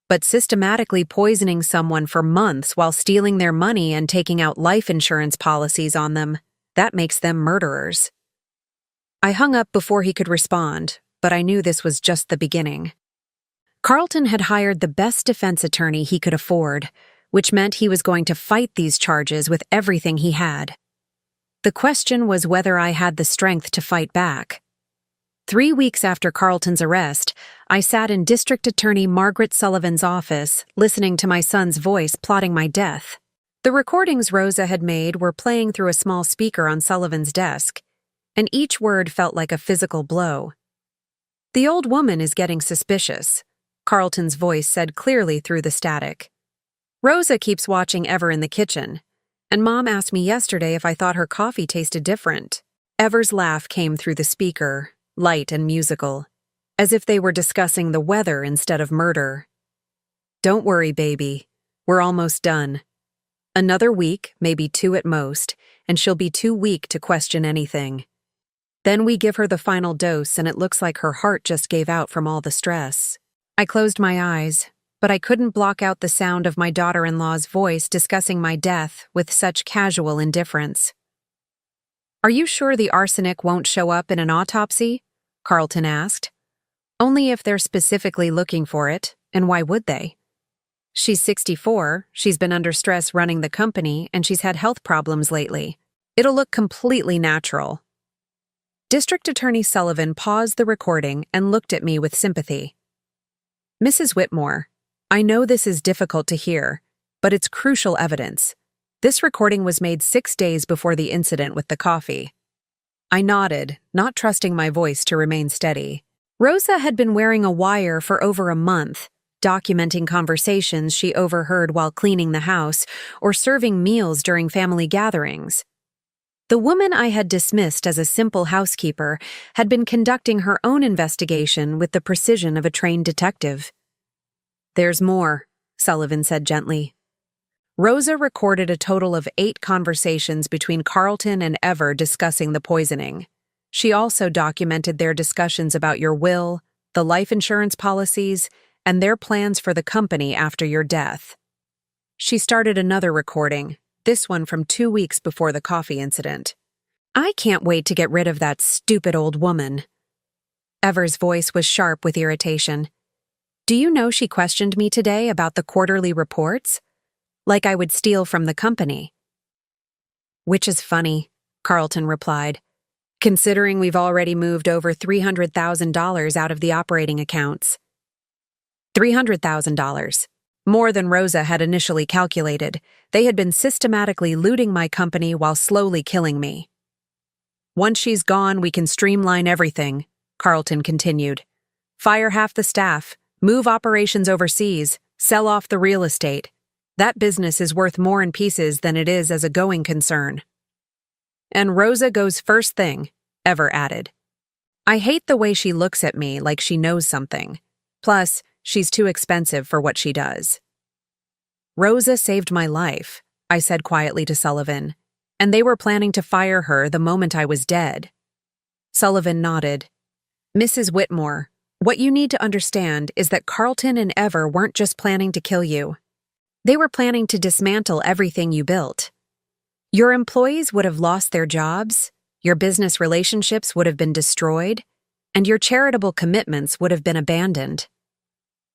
But systematically poisoning someone for months while stealing their money and taking out life insurance policies on them, that makes them murderers. I hung up before he could respond, but I knew this was just the beginning. Carlton had hired the best defense attorney he could afford, which meant he was going to fight these charges with everything he had. The question was whether I had the strength to fight back. 3 weeks after Carlton's arrest, I sat in District Attorney Margaret Sullivan's office, listening to my son's voice plotting my death. The recordings Rosa had made were playing through a small speaker on Sullivan's desk, and each word felt like a physical blow. The old woman is getting suspicious, Carlton's voice said clearly through the static. Rosa keeps watching Ever in the kitchen, and Mom asked me yesterday if I thought her coffee tasted different. Ever's laugh came through the speaker, light and musical, as if they were discussing the weather instead of murder. Don't worry, baby. We're almost done. Another week, maybe 2 at most, and she'll be too weak to question anything. Then we give her the final dose and it looks like her heart just gave out from all the stress. I closed my eyes, but I couldn't block out the sound of my daughter-in-law's voice discussing my death with such casual indifference. "Are you sure the arsenic won't show up in an autopsy?" Carlton asked. "Only if they're specifically looking for it, and why would they? She's 64, she's been under stress running the company, and she's had health problems lately. It'll look completely natural." District Attorney Sullivan paused the recording and looked at me with sympathy. "Mrs. Whitmore, I know this is difficult to hear, but it's crucial evidence. This recording was made 6 days before the incident with the coffee." I nodded, not trusting my voice to remain steady. Rosa had been wearing a wire for over a month, documenting conversations she overheard while cleaning the house or serving meals during family gatherings. The woman I had dismissed as a simple housekeeper had been conducting her own investigation with the precision of a trained detective. "There's more," Sullivan said gently. Rosa recorded a total of 8 conversations between Carlton and Ever discussing the poisoning. She also documented their discussions about your will, the life insurance policies, and their plans for the company after your death. She started another recording, this one from 2 weeks before the coffee incident. "I can't wait to get rid of that stupid old woman." Ever's voice was sharp with irritation. "Do you know she questioned me today about the quarterly reports? Like I would steal from the company." "Which is funny," Carlton replied, "considering we've already moved over $300,000 out of the operating accounts." $300,000. More than Rosa had initially calculated. They had been systematically looting my company while slowly killing me. "Once she's gone, we can streamline everything," Carlton continued. "Fire half the staff, move operations overseas, sell off the real estate. That business is worth more in pieces than it is as a going concern." "And Rosa goes first thing," Ever added. "I hate the way she looks at me like she knows something. Plus, she's too expensive for what she does." "Rosa saved my life," I said quietly to Sullivan, "and they were planning to fire her the moment I was dead." Sullivan nodded. "Mrs. Whitmore, what you need to understand is that Carlton and Ever weren't just planning to kill you. They were planning to dismantle everything you built. Your employees would have lost their jobs, your business relationships would have been destroyed, and your charitable commitments would have been abandoned."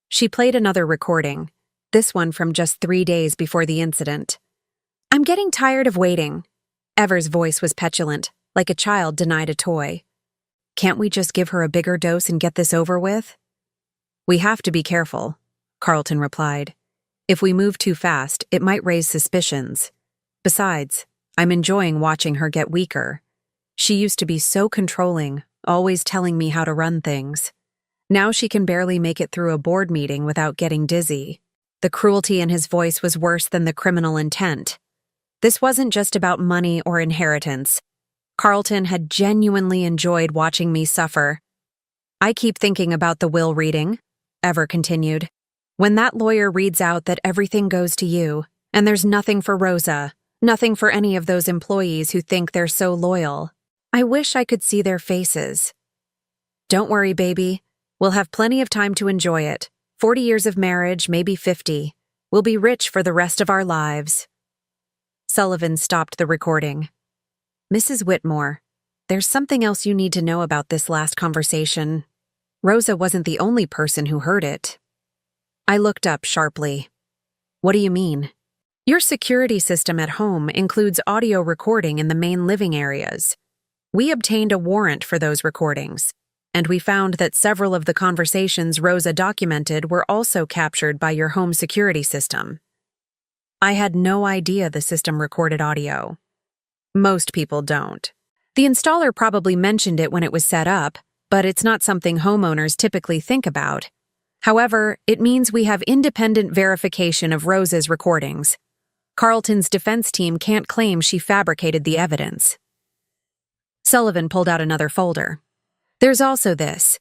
She played another recording, this one from just 3 days before the incident. "I'm getting tired of waiting." Ever's voice was petulant, like a child denied a toy. "Can't we just give her a bigger dose and get this over with?" "We have to be careful," Carlton replied. "If we move too fast, it might raise suspicions. Besides, I'm enjoying watching her get weaker. She used to be so controlling, always telling me how to run things. Now she can barely make it through a board meeting without getting dizzy." The cruelty in his voice was worse than the criminal intent. This wasn't just about money or inheritance. Carlton had genuinely enjoyed watching me suffer. "I keep thinking about the will reading," Ever continued. "When that lawyer reads out that everything goes to you, and there's nothing for Rosa, nothing for any of those employees who think they're so loyal, I wish I could see their faces. Don't worry, baby. We'll have plenty of time to enjoy it. 40 years of marriage, maybe 50. We'll be rich for the rest of our lives." Sullivan stopped the recording. "Mrs. Whitmore, there's something else you need to know about this last conversation. Rosa wasn't the only person who heard it." I looked up sharply. "What do you mean?" "Your security system at home includes audio recording in the main living areas. We obtained a warrant for those recordings, and we found that several of the conversations Rosa documented were also captured by your home security system." I had no idea the system recorded audio. Most people don't. The installer probably mentioned it when it was set up, but it's not something homeowners typically think about. However, it means we have independent verification of Rosa's recordings. Carlton's defense team can't claim she fabricated the evidence. Sullivan pulled out another folder. "There's also this.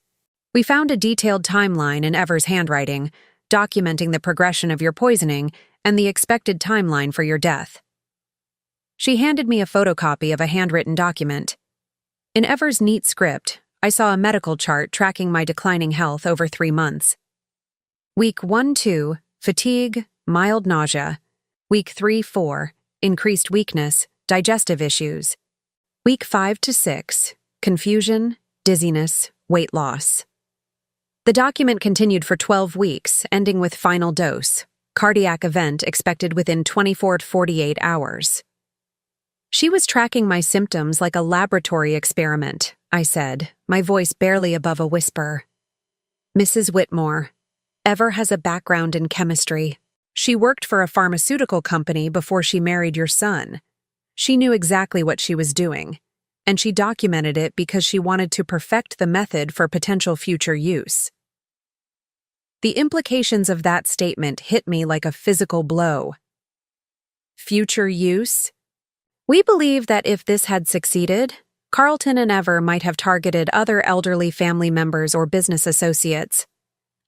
We found a detailed timeline in Ever's handwriting, documenting the progression of your poisoning and the expected timeline for your death. She handed me a photocopy of a handwritten document. In Ever's neat script, I saw a medical chart tracking my declining health over 3 months. Week 1-2, fatigue, mild nausea. Week 3-4, increased weakness, digestive issues. Week 5-6, confusion, dizziness, weight loss. The document continued for 12 weeks, ending with final dose, cardiac event expected within 24 to 48 hours. She was tracking my symptoms like a laboratory experiment, I said, my voice barely above a whisper. Mrs. Whitmore, Ever has a background in chemistry. She worked for a pharmaceutical company before she married your son. She knew exactly what she was doing, and she documented it because she wanted to perfect the method for potential future use. The implications of that statement hit me like a physical blow. Future use? We believe that if this had succeeded, Carlton and Ever might have targeted other elderly family members or business associates.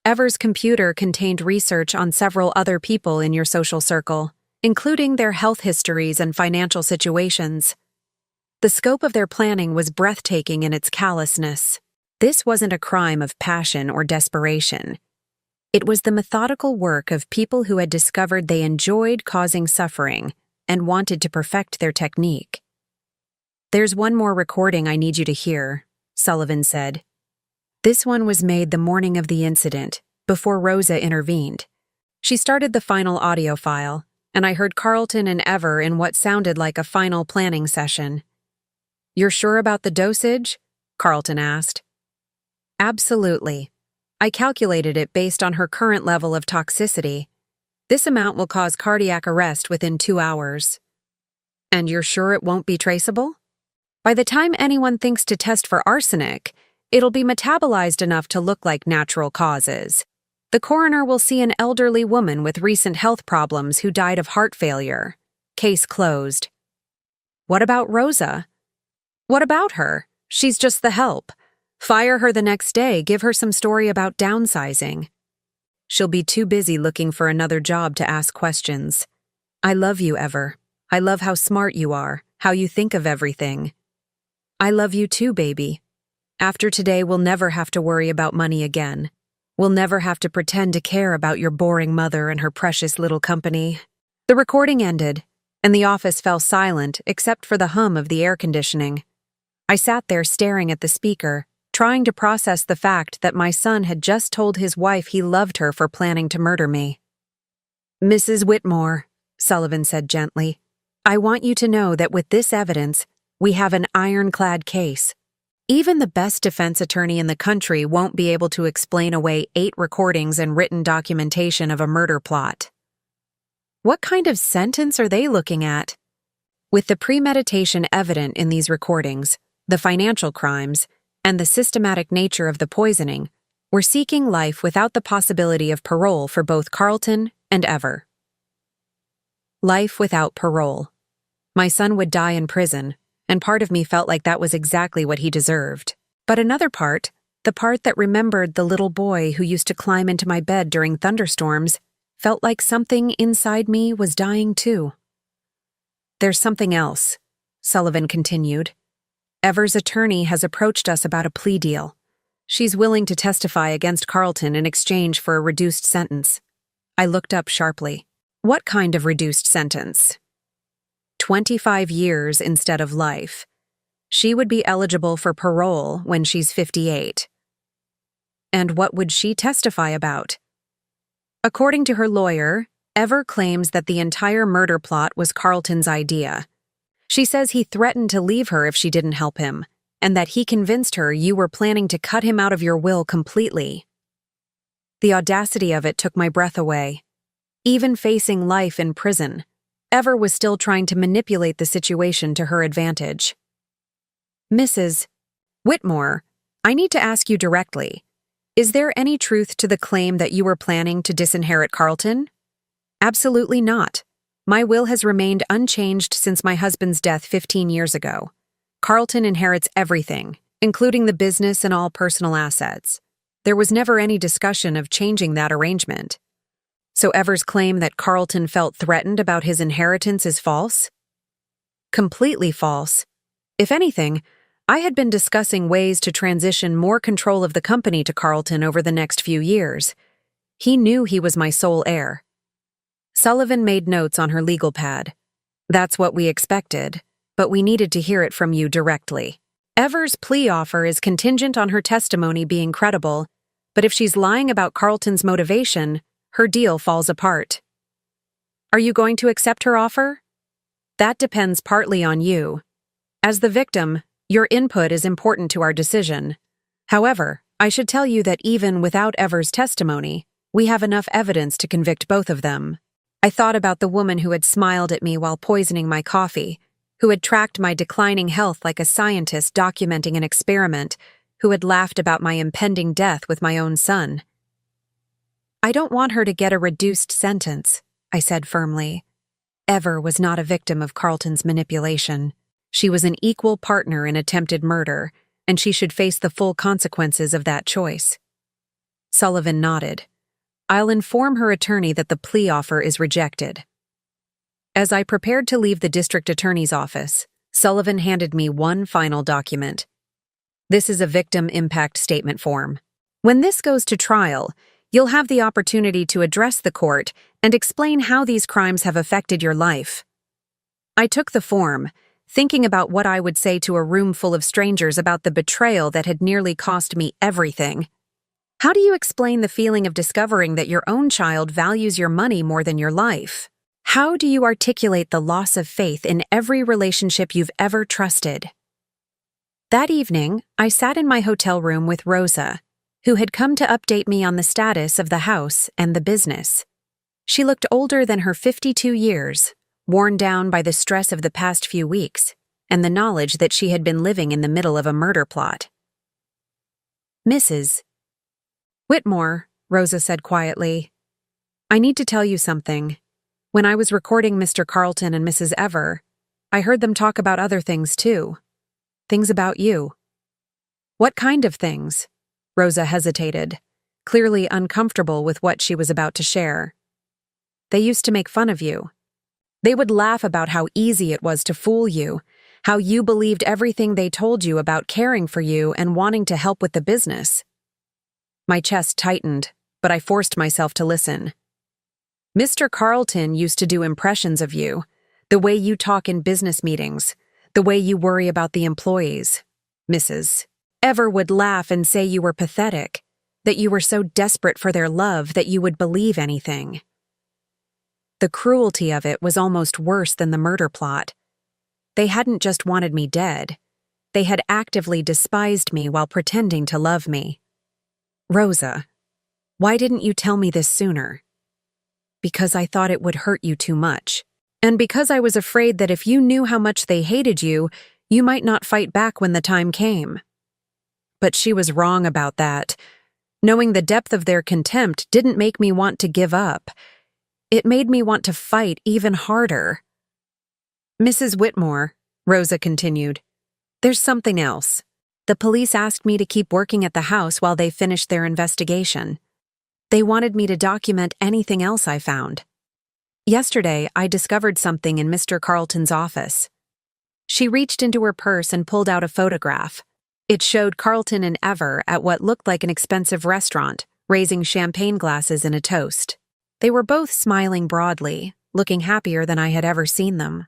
Ever's computer contained research on several other people in your social circle, including their health histories and financial situations. The scope of their planning was breathtaking in its callousness. This wasn't a crime of passion or desperation. It was the methodical work of people who had discovered they enjoyed causing suffering and wanted to perfect their technique. There's one more recording I need you to hear, Sullivan said. This one was made the morning of the incident, before Rosa intervened. She started the final audio file, and I heard Carlton and Ever in what sounded like a final planning session. You're sure about the dosage? Carlton asked. Absolutely. I calculated it based on her current level of toxicity. This amount will cause cardiac arrest within 2 hours. And you're sure it won't be traceable? By the time anyone thinks to test for arsenic, it'll be metabolized enough to look like natural causes. The coroner will see an elderly woman with recent health problems who died of heart failure. Case closed. What about Rosa? What about her? She's just the help. Fire her the next day, give her some story about downsizing. She'll be too busy looking for another job to ask questions. I love you, Ever. I love how smart you are, how you think of everything. I love you too, baby. After today, we'll never have to worry about money again. We'll never have to pretend to care about your boring mother and her precious little company. The recording ended, and the office fell silent except for the hum of the air conditioning. I sat there staring at the speaker, trying to process the fact that my son had just told his wife he loved her for planning to murder me. Mrs. Whitmore, Sullivan said gently, I want you to know that with this evidence, we have an ironclad case. Even the best defense attorney in the country won't be able to explain away 8 recordings and written documentation of a murder plot. What kind of sentence are they looking at? With the premeditation evident in these recordings, the financial crimes, and the systematic nature of the poisoning, we're seeking life without the possibility of parole for both Carlton and Ever. Life without parole. My son would die in prison, and part of me felt like that was exactly what he deserved. But another part, the part that remembered the little boy who used to climb into my bed during thunderstorms, felt like something inside me was dying too. There's something else, Sullivan continued. Ever's attorney has approached us about a plea deal. She's willing to testify against Carlton in exchange for a reduced sentence. I looked up sharply. What kind of reduced sentence? 25 years instead of life. She would be eligible for parole when she's 58. And what would she testify about? According to her lawyer, Ever claims that the entire murder plot was Carlton's idea. She says he threatened to leave her if she didn't help him, and that he convinced her you were planning to cut him out of your will completely. The audacity of it took my breath away. Even facing life in prison, Ever was still trying to manipulate the situation to her advantage. Mrs. Whitmore, I need to ask you directly. Is there any truth to the claim that you were planning to disinherit Carlton? Absolutely not. My will has remained unchanged since my husband's death 15 years ago. Carlton inherits everything, including the business and all personal assets. There was never any discussion of changing that arrangement. So Ever's claim that Carlton felt threatened about his inheritance is false? Completely false. If anything, I had been discussing ways to transition more control of the company to Carlton over the next few years. He knew he was my sole heir. Sullivan made notes on her legal pad. That's what we expected, but we needed to hear it from you directly. Ever's plea offer is contingent on her testimony being credible, but if she's lying about Carlton's motivation, her deal falls apart. Are you going to accept her offer? That depends partly on you. As the victim, your input is important to our decision. However, I should tell you that even without Ever's testimony, we have enough evidence to convict both of them. I thought about the woman who had smiled at me while poisoning my coffee, who had tracked my declining health like a scientist documenting an experiment, who had laughed about my impending death with my own son. I don't want her to get a reduced sentence, I said firmly. Ever was not a victim of Carlton's manipulation. She was an equal partner in attempted murder, and she should face the full consequences of that choice. Sullivan nodded. I'll inform her attorney that the plea offer is rejected. As I prepared to leave the district attorney's office, Sullivan handed me one final document. This is a victim impact statement form. When this goes to trial, you'll have the opportunity to address the court and explain how these crimes have affected your life. I took the form, thinking about what I would say to a room full of strangers about the betrayal that had nearly cost me everything. How do you explain the feeling of discovering that your own child values your money more than your life? How do you articulate the loss of faith in every relationship you've ever trusted? That evening, I sat in my hotel room with Rosa, who had come to update me on the status of the house and the business. She looked older than her 52 years, worn down by the stress of the past few weeks and the knowledge that she had been living in the middle of a murder plot. Mrs. Whitmore, Rosa said quietly, I need to tell you something. When I was recording Mr. Carlton and Mrs. Ever, I heard them talk about other things too. Things about you. What kind of things? Rosa hesitated, clearly uncomfortable with what she was about to share. They used to make fun of you. They would laugh about how easy it was to fool you, how you believed everything they told you about caring for you and wanting to help with the business. My chest tightened, but I forced myself to listen. Mr. Carlton used to do impressions of you, the way you talk in business meetings, the way you worry about the employees. Mrs. Ever would laugh and say you were pathetic, that you were so desperate for their love that you would believe anything. The cruelty of it was almost worse than the murder plot. They hadn't just wanted me dead. They had actively despised me while pretending to love me. Rosa, why didn't you tell me this sooner? Because I thought it would hurt you too much. And because I was afraid that if you knew how much they hated you, you might not fight back when the time came. But she was wrong about that. Knowing the depth of their contempt didn't make me want to give up. It made me want to fight even harder. Mrs. Whitmore, Rosa continued, there's something else. The police asked me to keep working at the house while they finished their investigation. They wanted me to document anything else I found. Yesterday, I discovered something in Mr. Carlton's office. She reached into her purse and pulled out a photograph. It showed Carlton and Ever at what looked like an expensive restaurant, raising champagne glasses in a toast. They were both smiling broadly, looking happier than I had ever seen them.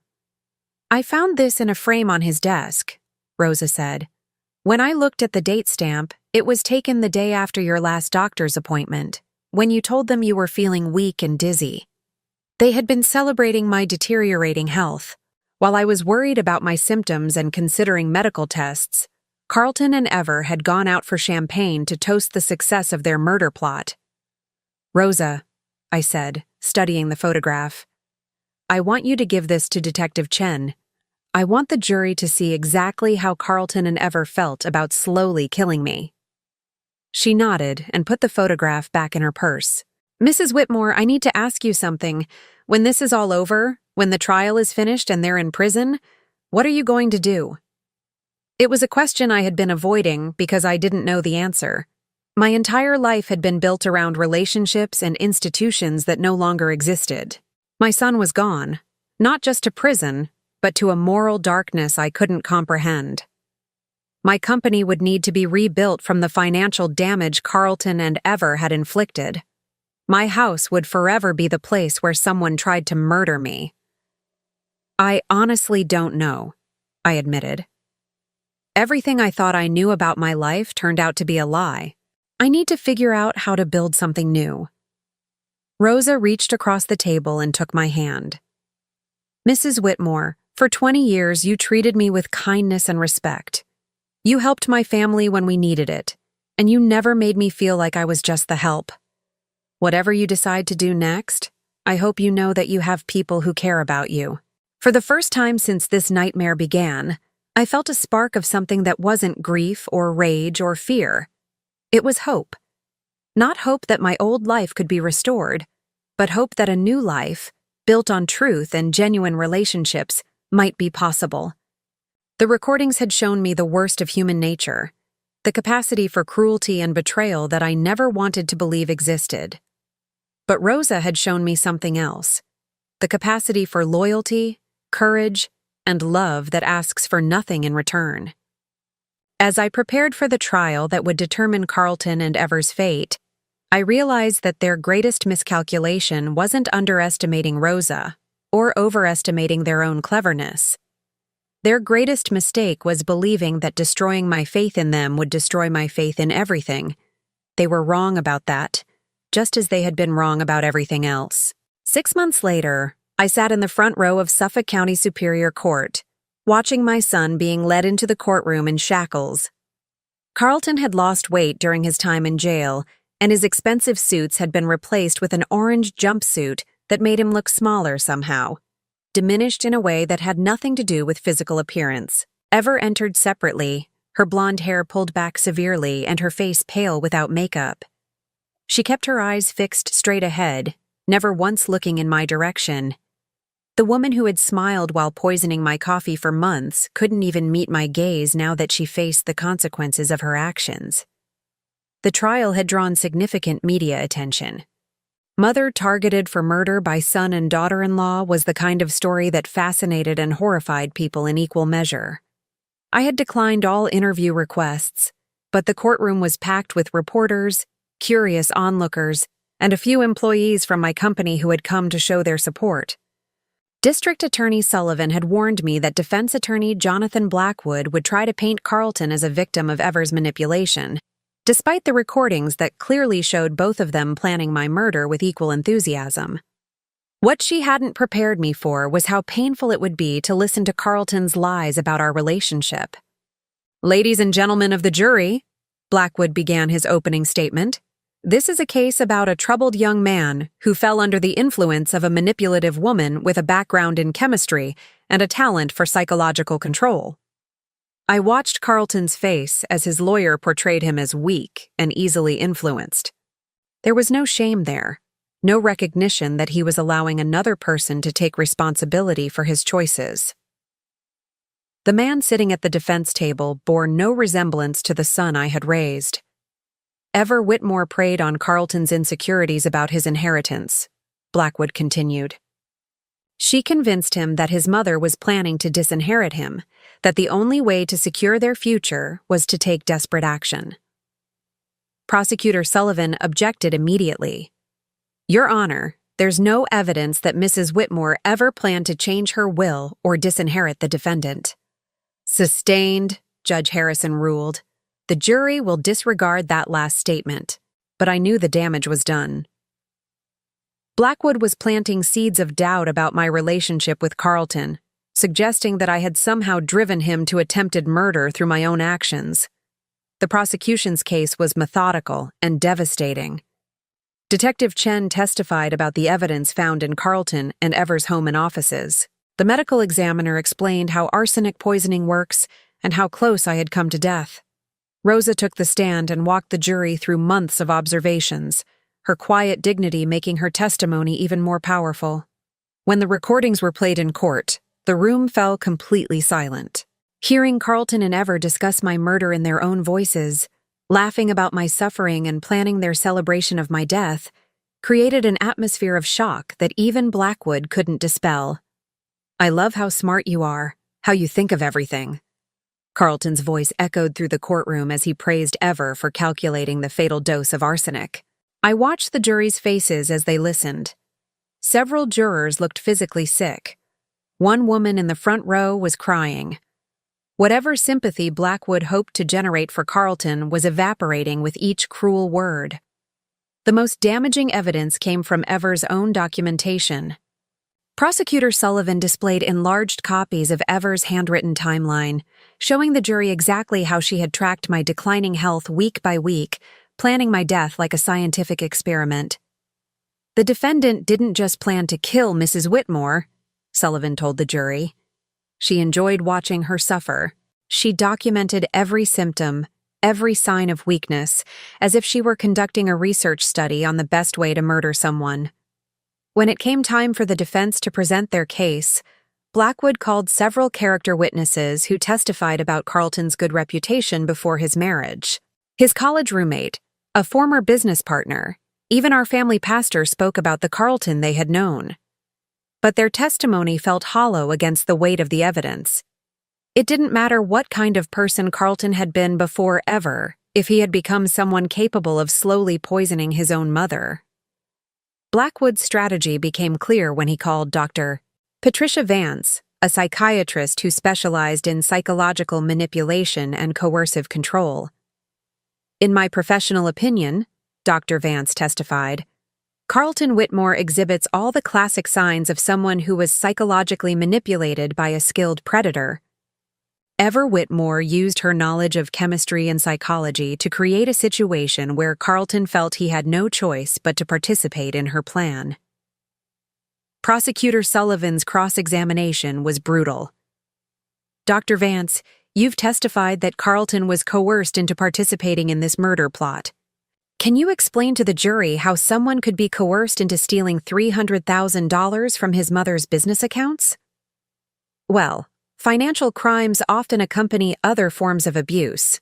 I found this in a frame on his desk, Rosa said. When I looked at the date stamp, it was taken the day after your last doctor's appointment, when you told them you were feeling weak and dizzy. They had been celebrating my deteriorating health. While I was worried about my symptoms and considering medical tests, Carlton and Ever had gone out for champagne to toast the success of their murder plot. Rosa, I said, studying the photograph, I want you to give this to Detective Chen. I want the jury to see exactly how Carlton and Ever felt about slowly killing me. She nodded and put the photograph back in her purse. Mrs. Whitmore, I need to ask you something. When this is all over, when the trial is finished and they're in prison, what are you going to do? It was a question I had been avoiding because I didn't know the answer. My entire life had been built around relationships and institutions that no longer existed. My son was gone, not just to prison, but to a moral darkness I couldn't comprehend. My company would need to be rebuilt from the financial damage Carlton and Ever had inflicted. My house would forever be the place where someone tried to murder me. I honestly don't know, I admitted. Everything I thought I knew about my life turned out to be a lie. I need to figure out how to build something new. Rosa reached across the table and took my hand. Mrs. Whitmore, for 20 years you treated me with kindness and respect. You helped my family when we needed it, and you never made me feel like I was just the help. Whatever you decide to do next, I hope you know that you have people who care about you. For the first time since this nightmare began, I felt a spark of something that wasn't grief or rage or fear. It was hope. Not hope that my old life could be restored, but hope that a new life, built on truth and genuine relationships, might be possible. The recordings had shown me the worst of human nature, the capacity for cruelty and betrayal that I never wanted to believe existed. But Rosa had shown me something else, the capacity for loyalty, courage, and love that asks for nothing in return. As I prepared for the trial that would determine Carlton and Ever's fate, I realized that their greatest miscalculation wasn't underestimating Rosa or overestimating their own cleverness. Their greatest mistake was believing that destroying my faith in them would destroy my faith in everything. They were wrong about that, just as they had been wrong about everything else. 6 months later, I sat in the front row of Suffolk County Superior Court, watching my son being led into the courtroom in shackles. Carlton had lost weight during his time in jail, and his expensive suits had been replaced with an orange jumpsuit that made him look smaller somehow, diminished in a way that had nothing to do with physical appearance. Ever entered separately, her blonde hair pulled back severely and her face pale without makeup. She kept her eyes fixed straight ahead, never once looking in my direction. The woman who had smiled while poisoning my coffee for months couldn't even meet my gaze now that she faced the consequences of her actions. The trial had drawn significant media attention. Mother targeted for murder by son and daughter-in-law was the kind of story that fascinated and horrified people in equal measure. I had declined all interview requests, but the courtroom was packed with reporters, curious onlookers, and a few employees from my company who had come to show their support. District Attorney Sullivan had warned me that defense attorney Jonathan Blackwood would try to paint Carlton as a victim of Ever's manipulation, despite the recordings that clearly showed both of them planning my murder with equal enthusiasm. What she hadn't prepared me for was how painful it would be to listen to Carlton's lies about our relationship. "Ladies and gentlemen of the jury," Blackwood began his opening statement, "this is a case about a troubled young man who fell under the influence of a manipulative woman with a background in chemistry and a talent for psychological control." I watched Carlton's face as his lawyer portrayed him as weak and easily influenced. There was no shame there, no recognition that he was allowing another person to take responsibility for his choices. The man sitting at the defense table bore no resemblance to the son I had raised. Ever Whitmore preyed on Carlton's insecurities about his inheritance, Blackwood continued. She convinced him that his mother was planning to disinherit him, that the only way to secure their future was to take desperate action. Prosecutor Sullivan objected immediately. "Your Honor, there's no evidence that Mrs. Whitmore ever planned to change her will or disinherit the defendant." "Sustained," Judge Harrison ruled. "The jury will disregard that last statement," but I knew the damage was done. Blackwood was planting seeds of doubt about my relationship with Carlton, suggesting that I had somehow driven him to attempted murder through my own actions. The prosecution's case was methodical and devastating. Detective Chen testified about the evidence found in Carlton and Ever's home and offices. The medical examiner explained how arsenic poisoning works and how close I had come to death. Rosa took the stand and walked the jury through months of observations, her quiet dignity making her testimony even more powerful. When the recordings were played in court, the room fell completely silent. Hearing Carlton and Ever discuss my murder in their own voices, laughing about my suffering and planning their celebration of my death, created an atmosphere of shock that even Blackwood couldn't dispel. "I love how smart you are, how you think of everything." Carlton's voice echoed through the courtroom as he praised Ever for calculating the fatal dose of arsenic. I watched the jury's faces as they listened. Several jurors looked physically sick. One woman in the front row was crying. Whatever sympathy Blackwood hoped to generate for Carlton was evaporating with each cruel word. The most damaging evidence came from Ever's own documentation. Prosecutor Sullivan displayed enlarged copies of Ever's handwritten timeline, showing the jury exactly how she had tracked my declining health week by week, planning my death like a scientific experiment. "The defendant didn't just plan to kill Mrs. Whitmore," Sullivan told the jury. "She enjoyed watching her suffer. She documented every symptom, every sign of weakness, as if she were conducting a research study on the best way to murder someone." When it came time for the defense to present their case, Blackwood called several character witnesses who testified about Carlton's good reputation before his marriage. His college roommate, a former business partner, even our family pastor spoke about the Carlton they had known. But their testimony felt hollow against the weight of the evidence. It didn't matter what kind of person Carlton had been before Ever, if he had become someone capable of slowly poisoning his own mother. Blackwood's strategy became clear when he called Dr. Patricia Vance, a psychiatrist who specialized in psychological manipulation and coercive control. "In my professional opinion," Dr. Vance testified, "Carlton Whitmore exhibits all the classic signs of someone who was psychologically manipulated by a skilled predator. Ever Whitmore used her knowledge of chemistry and psychology to create a situation where Carlton felt he had no choice but to participate in her plan." Prosecutor Sullivan's cross-examination was brutal. "Dr. Vance, you've testified that Carlton was coerced into participating in this murder plot. Can you explain to the jury how someone could be coerced into stealing $300,000 from his mother's business accounts?" "Well, financial crimes often accompany other forms of abuse."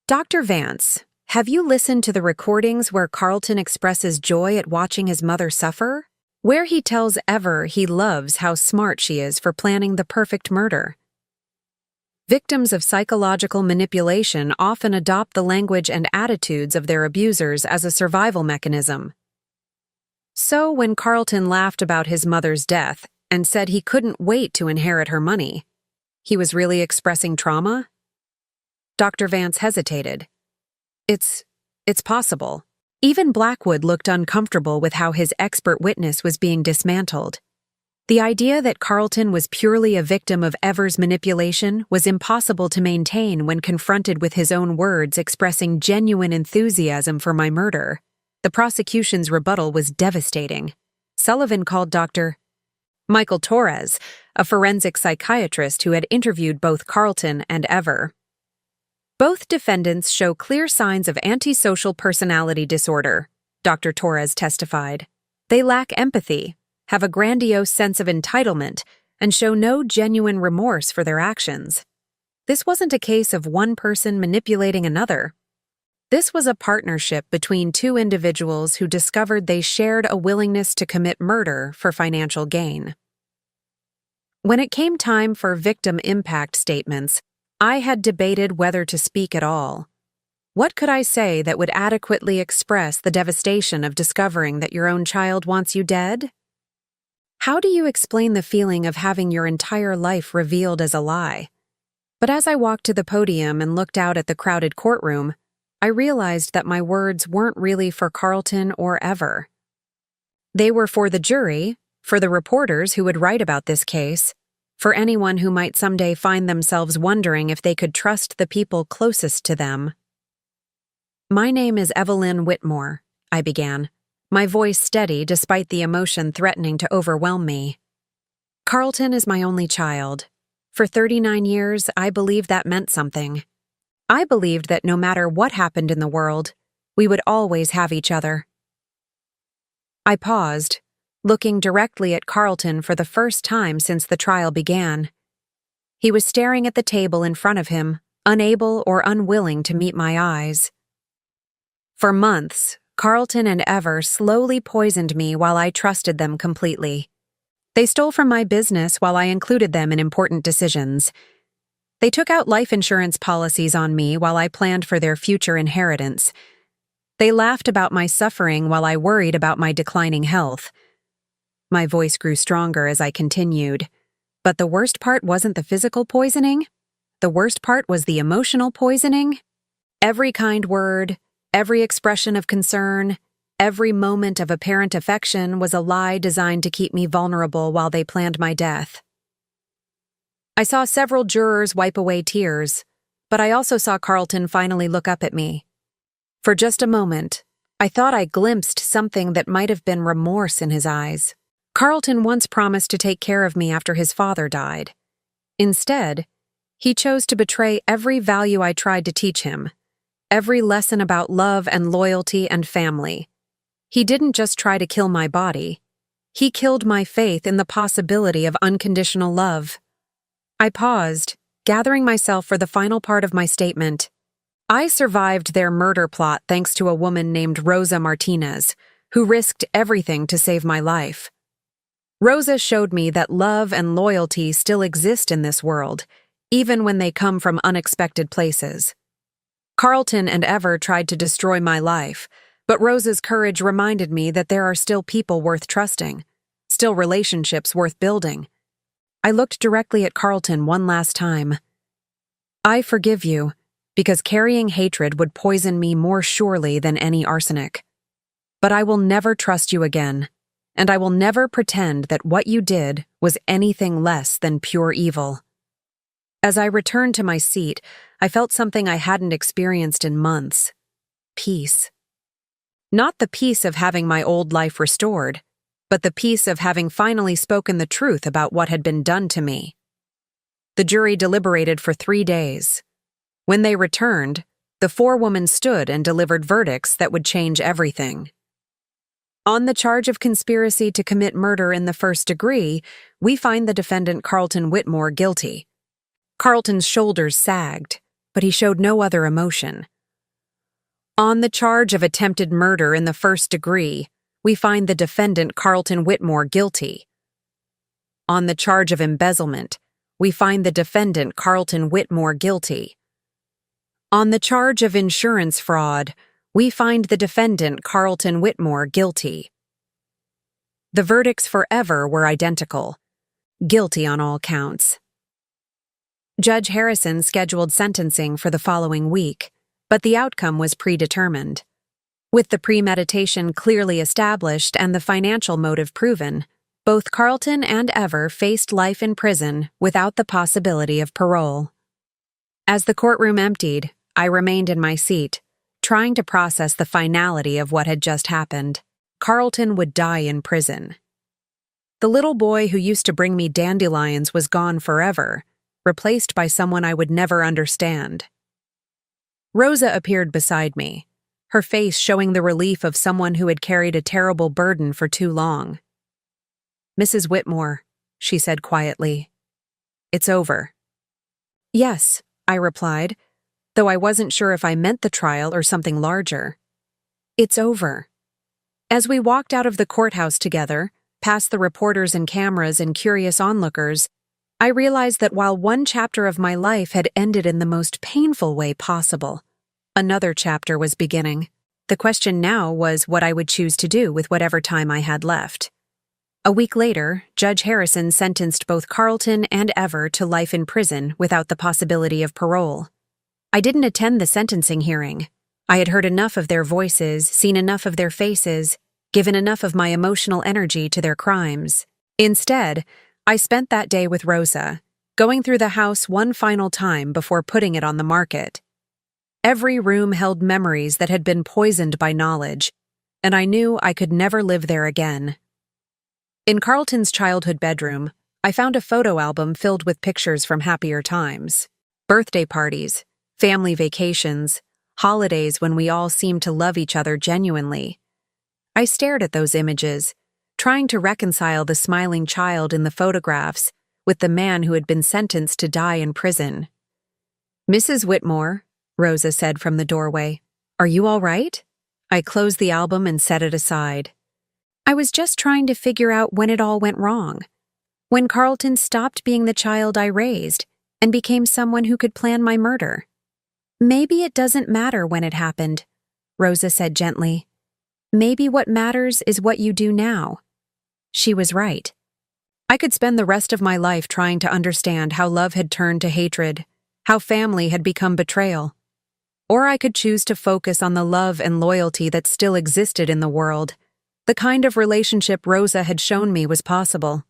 "Dr. Vance, have you listened to the recordings where Carlton expresses joy at watching his mother suffer? Where he tells Ever he loves how smart she is for planning the perfect murder?" Victims of psychological manipulation often adopt the language and attitudes of their abusers as a survival mechanism. So when Carlton laughed about his mother's death and said he couldn't wait to inherit her money, he was really expressing trauma? Dr. Vance hesitated. It's possible." Even Blackwood looked uncomfortable with how his expert witness was being dismantled. The idea that Carlton was purely a victim of Ever's manipulation was impossible to maintain when confronted with his own words expressing genuine enthusiasm for my murder. The prosecution's rebuttal was devastating. Sullivan called Dr. Michael Torres, a forensic psychiatrist who had interviewed both Carlton and Ever. "Both defendants show clear signs of antisocial personality disorder," Dr. Torres testified. "They lack empathy, have a grandiose sense of entitlement, and show no genuine remorse for their actions. This wasn't a case of one person manipulating another. This was a partnership between two individuals who discovered they shared a willingness to commit murder for financial gain." When it came time for victim impact statements, I had debated whether to speak at all. What could I say that would adequately express the devastation of discovering that your own child wants you dead? How do you explain the feeling of having your entire life revealed as a lie? But as I walked to the podium and looked out at the crowded courtroom, I realized that my words weren't really for Carlton or Ever. They were for the jury, for the reporters who would write about this case, for anyone who might someday find themselves wondering if they could trust the people closest to them. "My name is Evelyn Whitmore," I began, my voice steady despite the emotion threatening to overwhelm me. "Carlton is my only child. For 39 years, I believed that meant something. I believed that no matter what happened in the world, we would always have each other." I paused, looking directly at Carlton for the first time since the trial began. He was staring at the table in front of him, unable or unwilling to meet my eyes. For months, Carlton and Ever slowly poisoned me while I trusted them completely. They stole from my business while I included them in important decisions. They took out life insurance policies on me while I planned for their future inheritance. They laughed about my suffering while I worried about my declining health. My voice grew stronger as I continued. But the worst part wasn't the physical poisoning. The worst part was the emotional poisoning. Every kind word, every expression of concern, every moment of apparent affection was a lie designed to keep me vulnerable while they planned my death. I saw several jurors wipe away tears, but I also saw Carlton finally look up at me. For just a moment, I thought I glimpsed something that might have been remorse in his eyes. Carlton once promised to take care of me after his father died. Instead, he chose to betray every value I tried to teach him, every lesson about love and loyalty and family. He didn't just try to kill my body. He killed my faith in the possibility of unconditional love. I paused, gathering myself for the final part of my statement. I survived their murder plot thanks to a woman named Rosa Martinez, who risked everything to save my life. Rosa showed me that love and loyalty still exist in this world, even when they come from unexpected places. Carlton and Ever tried to destroy my life, but Rosa's courage reminded me that there are still people worth trusting, still relationships worth building. I looked directly at Carlton one last time. I forgive you, because carrying hatred would poison me more surely than any arsenic. But I will never trust you again, and I will never pretend that what you did was anything less than pure evil. As I returned to my seat, I felt something I hadn't experienced in months. Peace. Not the peace of having my old life restored, but the peace of having finally spoken the truth about what had been done to me. The jury deliberated for 3 days. When they returned, the 4 women stood and delivered verdicts that would change everything. On the charge of conspiracy to commit murder in the first degree, we find the defendant Carlton Whitmore guilty. Carlton's shoulders sagged, but he showed no other emotion. On the charge of attempted murder in the first degree, we find the defendant Carlton Whitmore guilty. On the charge of embezzlement, we find the defendant Carlton Whitmore guilty. On the charge of insurance fraud, we find the defendant Carlton Whitmore guilty. The verdicts for Ever were identical, guilty on all counts. Judge Harrison scheduled sentencing for the following week, but the outcome was predetermined. With the premeditation clearly established and the financial motive proven, both Carlton and Ever faced life in prison without the possibility of parole. As the courtroom emptied, I remained in my seat, trying to process the finality of what had just happened. Carlton would die in prison. The little boy who used to bring me dandelions was gone forever, replaced by someone I would never understand. Rosa appeared beside me, her face showing the relief of someone who had carried a terrible burden for too long. "Mrs. Whitmore," she said quietly, "it's over." "Yes," I replied, though I wasn't sure if I meant the trial or something larger. "It's over." As we walked out of the courthouse together, past the reporters and cameras and curious onlookers, I realized that while one chapter of my life had ended in the most painful way possible, another chapter was beginning. The question now was what I would choose to do with whatever time I had left. A week later, Judge Harrison sentenced both Carlton and Ever to life in prison without the possibility of parole. I didn't attend the sentencing hearing. I had heard enough of their voices, seen enough of their faces, given enough of my emotional energy to their crimes. Instead, I spent that day with Rosa, going through the house one final time before putting it on the market. Every room held memories that had been poisoned by knowledge, and I knew I could never live there again. In Carlton's childhood bedroom, I found a photo album filled with pictures from happier times. Birthday parties, family vacations, holidays when we all seemed to love each other genuinely. I stared at those images, trying to reconcile the smiling child in the photographs with the man who had been sentenced to die in prison. "Mrs. Whitmore," Rosa said from the doorway. "Are you all right?" I closed the album and set it aside. I was just trying to figure out when it all went wrong. When Carlton stopped being the child I raised and became someone who could plan my murder. "Maybe it doesn't matter when it happened," Rosa said gently. "Maybe what matters is what you do now." She was right. I could spend the rest of my life trying to understand how love had turned to hatred, how family had become betrayal. Or I could choose to focus on the love and loyalty that still existed in the world, the kind of relationship Rosa had shown me was possible.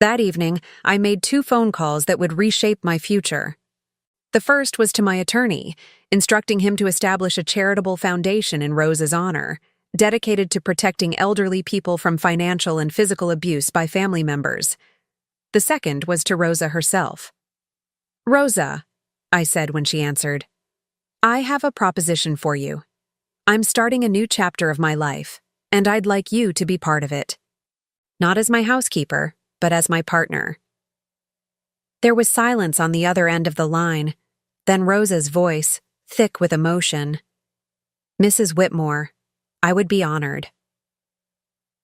That evening, I made 2 phone calls that would reshape my future. The first was to my attorney, instructing him to establish a charitable foundation in Rosa's honor, dedicated to protecting elderly people from financial and physical abuse by family members. The second was to Rosa herself. "Rosa," I said when she answered, "I have a proposition for you. I'm starting a new chapter of my life, and I'd like you to be part of it. Not as my housekeeper, but as my partner." There was silence on the other end of the line, then Rosa's voice, thick with emotion. "Mrs. Whitmore, I would be honored."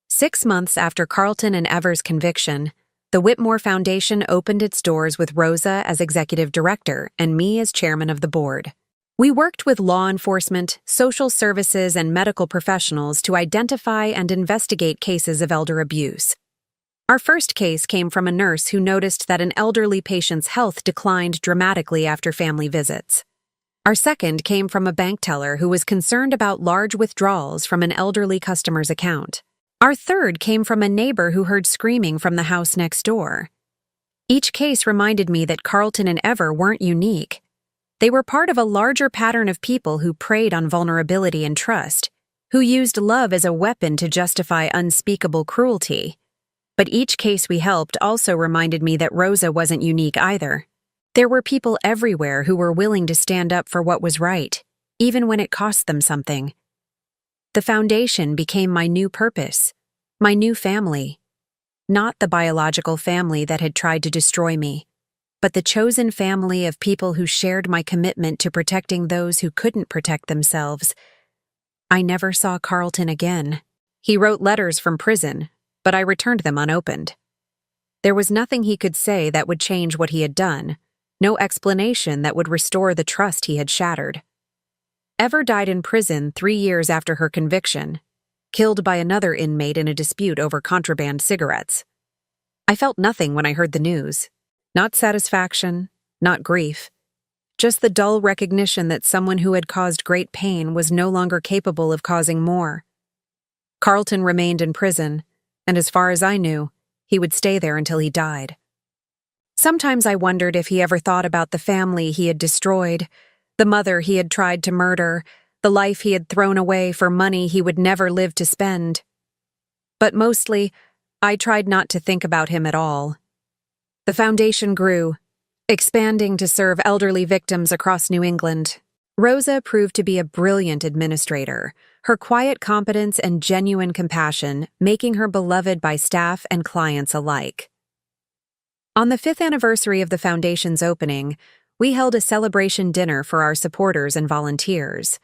6 months after Carlton and Ever's conviction, the Whitmore Foundation opened its doors with Rosa as executive director and me as chairman of the board. We worked with law enforcement, social services, and medical professionals to identify and investigate cases of elder abuse. Our first case came from a nurse who noticed that an elderly patient's health declined dramatically after family visits. Our second came from a bank teller who was concerned about large withdrawals from an elderly customer's account. Our third came from a neighbor who heard screaming from the house next door. Each case reminded me that Carlton and Ever weren't unique. They were part of a larger pattern of people who preyed on vulnerability and trust, who used love as a weapon to justify unspeakable cruelty. But each case we helped also reminded me that Rosa wasn't unique either. There were people everywhere who were willing to stand up for what was right, even when it cost them something. The foundation became my new purpose, my new family. Not the biological family that had tried to destroy me, but the chosen family of people who shared my commitment to protecting those who couldn't protect themselves. I never saw Carlton again. He wrote letters from prison, but I returned them unopened. There was nothing he could say that would change what he had done, no explanation that would restore the trust he had shattered. Ever died in prison 3 years after her conviction, killed by another inmate in a dispute over contraband cigarettes. I felt nothing when I heard the news. Not satisfaction, not grief. Just the dull recognition that someone who had caused great pain was no longer capable of causing more. Carlton remained in prison, and as far as I knew, he would stay there until he died. Sometimes I wondered if he ever thought about the family he had destroyed, the mother he had tried to murder, the life he had thrown away for money he would never live to spend. But mostly, I tried not to think about him at all. The foundation grew, expanding to serve elderly victims across New England. Rosa proved to be a brilliant administrator, her quiet competence and genuine compassion making her beloved by staff and clients alike. On the 5th anniversary of the foundation's opening, we held a celebration dinner for our supporters and volunteers.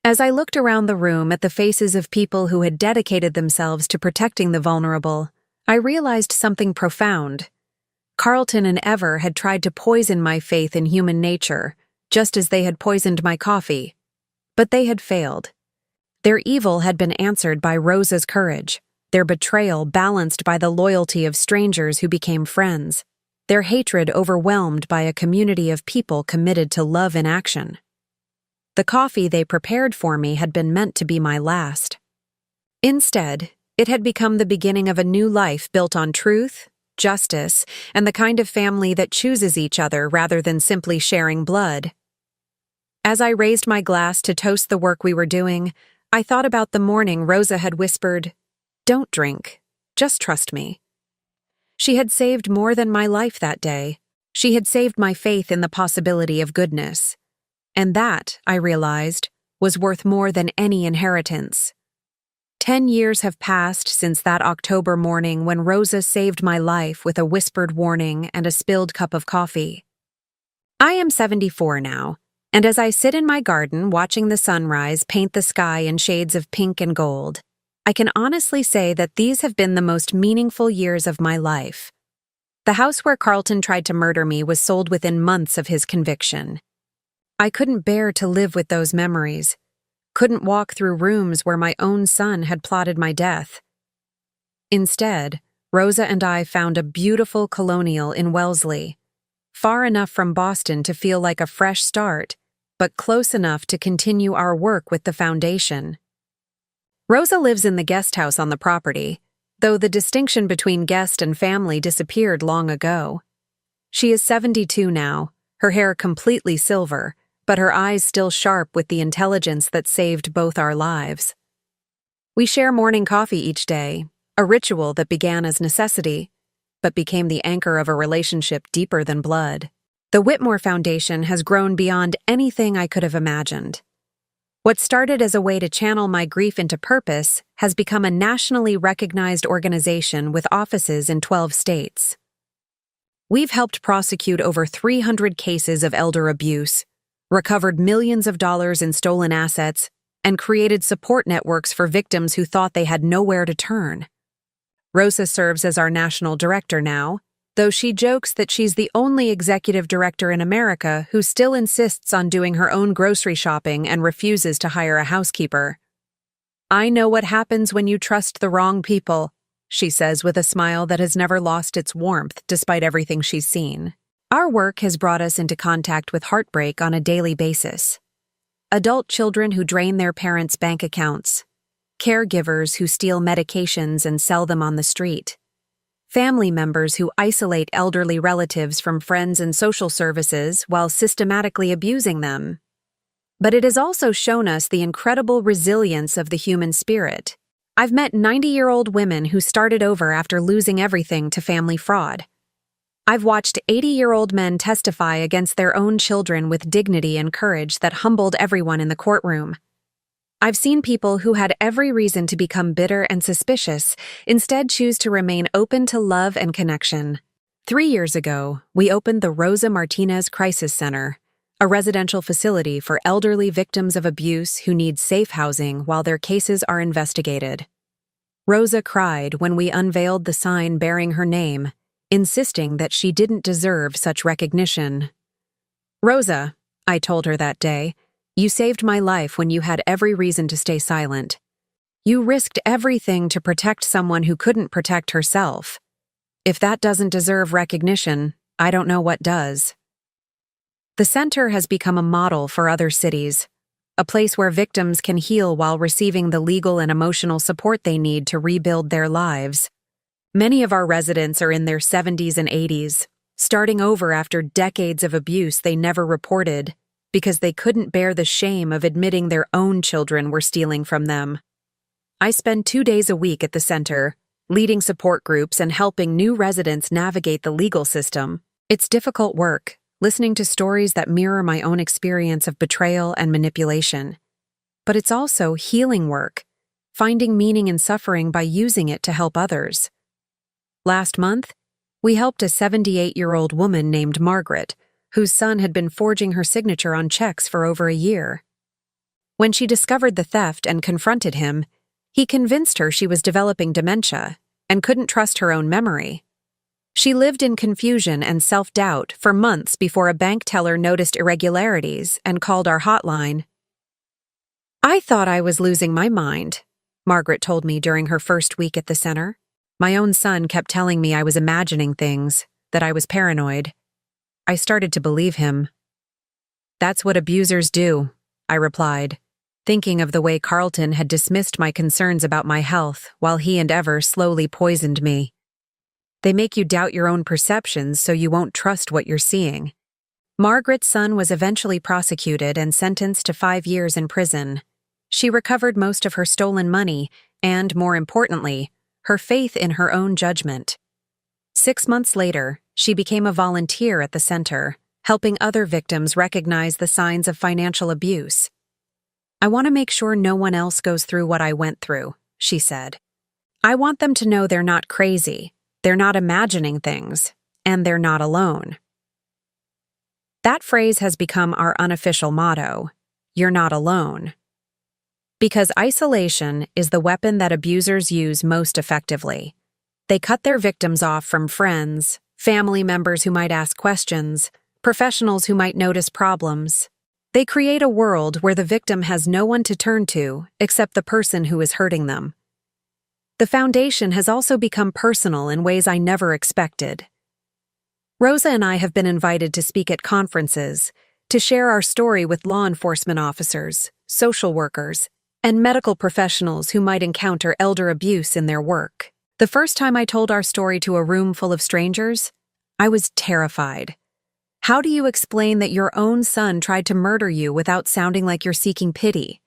As I looked around the room at the faces of people who had dedicated themselves to protecting the vulnerable, I realized something profound. Carlton and Ever had tried to poison my faith in human nature, just as they had poisoned my coffee. But they had failed. Their evil had been answered by Rosa's courage, their betrayal balanced by the loyalty of strangers who became friends, their hatred overwhelmed by a community of people committed to love in action. The coffee they prepared for me had been meant to be my last. Instead, it had become the beginning of a new life built on truth, justice, and the kind of family that chooses each other rather than simply sharing blood. As I raised my glass to toast the work we were doing, I thought about the morning Rosa had whispered, "Don't drink, just trust me." She had saved more than my life that day. She had saved my faith in the possibility of goodness. And that, I realized, was worth more than any inheritance. 10 years have passed since that October morning when Rosa saved my life with a whispered warning and a spilled cup of coffee. I am 74 now, and as I sit in my garden watching the sunrise paint the sky in shades of pink and gold, I can honestly say that these have been the most meaningful years of my life. The house where Carlton tried to murder me was sold within months of his conviction. I couldn't bear to live with those memories, couldn't walk through rooms where my own son had plotted my death. Instead, Rosa and I found a beautiful colonial in Wellesley, far enough from Boston to feel like a fresh start, but close enough to continue our work with the foundation. Rosa lives in the guest house on the property, though the distinction between guest and family disappeared long ago. She is 72 now, her hair completely silver, but her eyes still sharp with the intelligence that saved both our lives. We share morning coffee each day, a ritual that began as necessity, but became the anchor of a relationship deeper than blood. The Whitmore Foundation has grown beyond anything I could have imagined. What started as a way to channel my grief into purpose has become a nationally recognized organization with offices in 12 states. We've helped prosecute over 300 cases of elder abuse, recovered millions of dollars in stolen assets, and created support networks for victims who thought they had nowhere to turn. Rosa serves as our national director now, though she jokes that she's the only executive director in America who still insists on doing her own grocery shopping and refuses to hire a housekeeper. "I know what happens when you trust the wrong people," she says with a smile that has never lost its warmth despite everything she's seen. Our work has brought us into contact with heartbreak on a daily basis. Adult children who drain their parents' bank accounts, caregivers who steal medications and sell them on the street, family members who isolate elderly relatives from friends and social services while systematically abusing them. But it has also shown us the incredible resilience of the human spirit. I've met 90-year-old women who started over after losing everything to family fraud. I've watched 80-year-old men testify against their own children with dignity and courage that humbled everyone in the courtroom. I've seen people who had every reason to become bitter and suspicious instead choose to remain open to love and connection. 3 years ago, we opened the Rosa Martinez Crisis Center, a residential facility for elderly victims of abuse who need safe housing while their cases are investigated. Rosa cried when we unveiled the sign bearing her name, insisting that she didn't deserve such recognition. "Rosa," I told her that day, "you saved my life when you had every reason to stay silent. You risked everything to protect someone who couldn't protect herself. If that doesn't deserve recognition, I don't know what does." The center has become a model for other cities, a place where victims can heal while receiving the legal and emotional support they need to rebuild their lives. Many of our residents are in their 70s and 80s, starting over after decades of abuse they never reported, because they couldn't bear the shame of admitting their own children were stealing from them. I spend 2 days a week at the center, leading support groups and helping new residents navigate the legal system. It's difficult work, listening to stories that mirror my own experience of betrayal and manipulation. But it's also healing work, finding meaning in suffering by using it to help others. Last month, we helped a 78-year-old woman named Margaret, whose son had been forging her signature on checks for over a year. When she discovered the theft and confronted him, he convinced her she was developing dementia and couldn't trust her own memory. She lived in confusion and self-doubt for months before a bank teller noticed irregularities and called our hotline. "I thought I was losing my mind," Margaret told me during her first week at the center. "My own son kept telling me I was imagining things, that I was paranoid. I started to believe him." "That's what abusers do," I replied, thinking of the way Carlton had dismissed my concerns about my health while he and Ever slowly poisoned me. "They make you doubt your own perceptions so you won't trust what you're seeing." Margaret's son was eventually prosecuted and sentenced to 5 years in prison. She recovered most of her stolen money and, more importantly, her faith in her own judgment. 6 months later, she became a volunteer at the center, helping other victims recognize the signs of financial abuse. "I want to make sure no one else goes through what I went through," she said. "I want them to know they're not crazy, they're not imagining things, and they're not alone." That phrase has become our unofficial motto: "You're not alone." Because isolation is the weapon that abusers use most effectively. They cut their victims off from friends, family members who might ask questions, professionals who might notice problems. They create a world where the victim has no one to turn to except the person who is hurting them. The foundation has also become personal in ways I never expected. Rosa and I have been invited to speak at conferences, to share our story with law enforcement officers, social workers, and medical professionals who might encounter elder abuse in their work. The first time I told our story to a room full of strangers, I was terrified. How do you explain that your own son tried to murder you without sounding like you're seeking pity?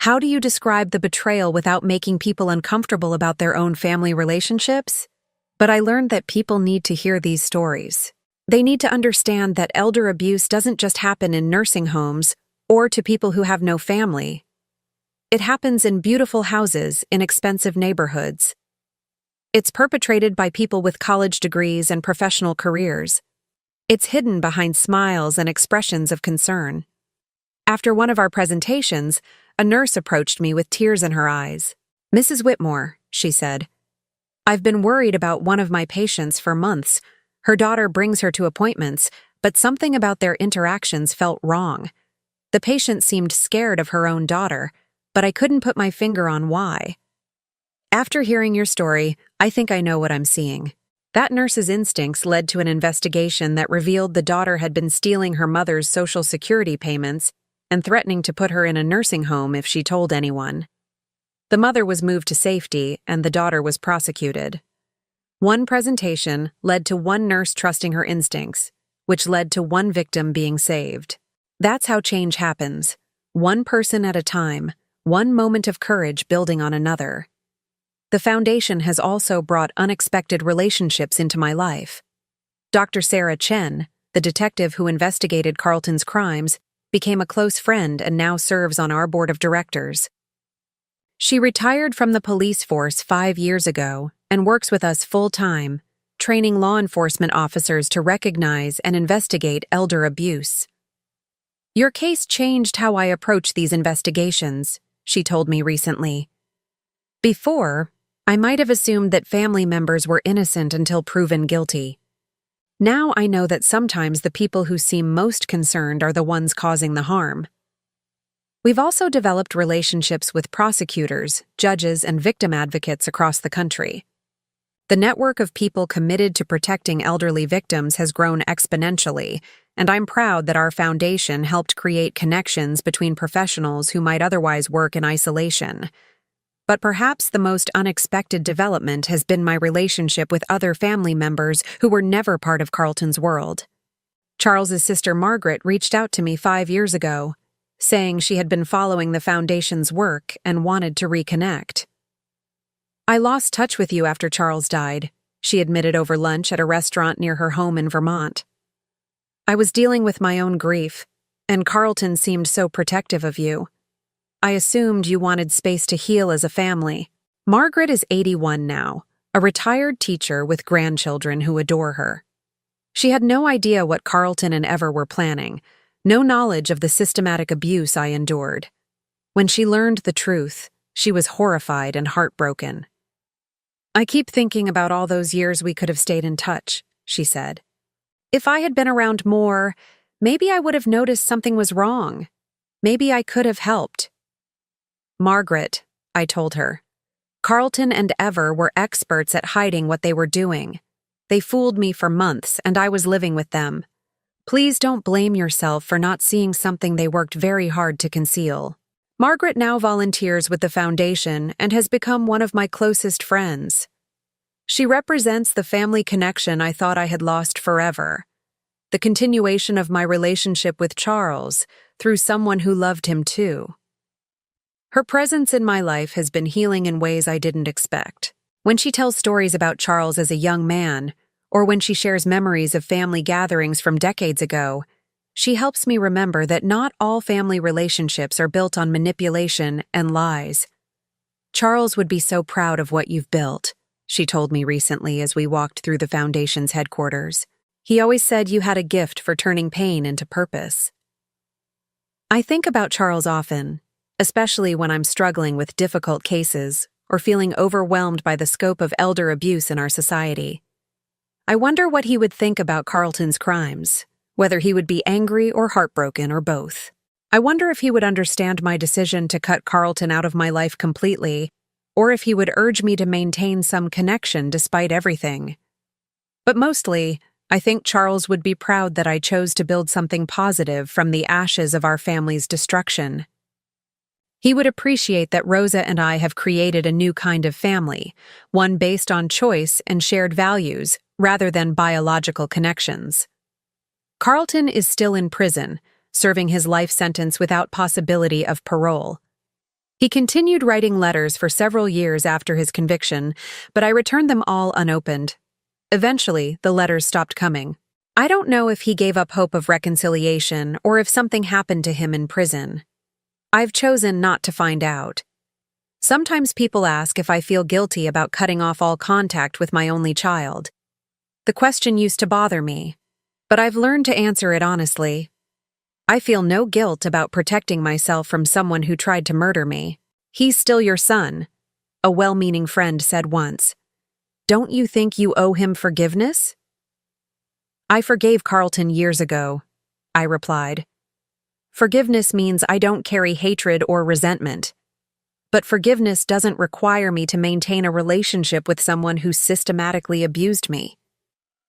How do you describe the betrayal without making people uncomfortable about their own family relationships? But I learned that people need to hear these stories. They need to understand that elder abuse doesn't just happen in nursing homes or to people who have no family. It happens in beautiful houses in expensive neighborhoods. It's perpetrated by people with college degrees and professional careers. It's hidden behind smiles and expressions of concern. After one of our presentations, a nurse approached me with tears in her eyes. "Mrs. Whitmore," she said, "I've been worried about one of my patients for months. Her daughter brings her to appointments, but something about their interactions felt wrong. The patient seemed scared of her own daughter, but I couldn't put my finger on why. After hearing your story, I think I know what I'm seeing." That nurse's instincts led to an investigation that revealed the daughter had been stealing her mother's Social Security payments and threatening to put her in a nursing home if she told anyone. The mother was moved to safety, and the daughter was prosecuted. One presentation led to one nurse trusting her instincts, which led to one victim being saved. That's how change happens, one person at a time, one moment of courage building on another. The foundation has also brought unexpected relationships into my life. Dr. Sarah Chen, the detective who investigated Carlton's crimes, became a close friend and now serves on our board of directors. She retired from the police force 5 years ago and works with us full-time, training law enforcement officers to recognize and investigate elder abuse. "Your case changed how I approach these investigations," she told me recently. "Before, I might have assumed that family members were innocent until proven guilty. Now I know that sometimes the people who seem most concerned are the ones causing the harm." We've also developed relationships with prosecutors, judges, and victim advocates across the country. The network of people committed to protecting elderly victims has grown exponentially, and I'm proud that our foundation helped create connections between professionals who might otherwise work in isolation. But perhaps the most unexpected development has been my relationship with other family members who were never part of Carlton's world. Charles's sister Margaret reached out to me 5 years ago, saying she had been following the foundation's work and wanted to reconnect. "I lost touch with you after Charles died," she admitted over lunch at a restaurant near her home in Vermont. "I was dealing with my own grief, and Carlton seemed so protective of you. I assumed you wanted space to heal as a family." Margaret is 81 now, a retired teacher with grandchildren who adore her. She had no idea what Carlton and Ever were planning, no knowledge of the systematic abuse I endured. When she learned the truth, she was horrified and heartbroken. "I keep thinking about all those years we could have stayed in touch," she said. "If I had been around more, maybe I would have noticed something was wrong. Maybe I could have helped." "Margaret," I told her, "Carlton and Ever were experts at hiding what they were doing. They fooled me for months, and I was living with them. Please don't blame yourself for not seeing something they worked very hard to conceal." Margaret now volunteers with the foundation and has become one of my closest friends. She represents the family connection I thought I had lost forever, the continuation of my relationship with Charles through someone who loved him too. Her presence in my life has been healing in ways I didn't expect. When she tells stories about Charles as a young man, or when she shares memories of family gatherings from decades ago, she helps me remember that not all family relationships are built on manipulation and lies. "Charles would be so proud of what you've built," she told me recently as we walked through the foundation's headquarters. He always said you had a gift for turning pain into purpose. I think about Charles often, especially when I'm struggling with difficult cases or feeling overwhelmed by the scope of elder abuse in our society. I wonder what he would think about Carlton's crimes, whether he would be angry or heartbroken or both. I wonder if he would understand my decision to cut Carlton out of my life completely, or if he would urge me to maintain some connection despite everything. But mostly, I think Charles would be proud that I chose to build something positive from the ashes of our family's destruction. He would appreciate that Rosa and I have created a new kind of family, one based on choice and shared values rather than biological connections. Carlton is still in prison, serving his life sentence without possibility of parole. He continued writing letters for several years after his conviction, but I returned them all unopened. Eventually, the letters stopped coming. I don't know if he gave up hope of reconciliation or if something happened to him in prison. I've chosen not to find out. Sometimes people ask if I feel guilty about cutting off all contact with my only child. The question used to bother me, but I've learned to answer it honestly. I feel no guilt about protecting myself from someone who tried to murder me. He's still your son, a well-meaning friend said once. Don't you think you owe him forgiveness? I forgave Carlton years ago, I replied. Forgiveness means I don't carry hatred or resentment. But forgiveness doesn't require me to maintain a relationship with someone who systematically abused me.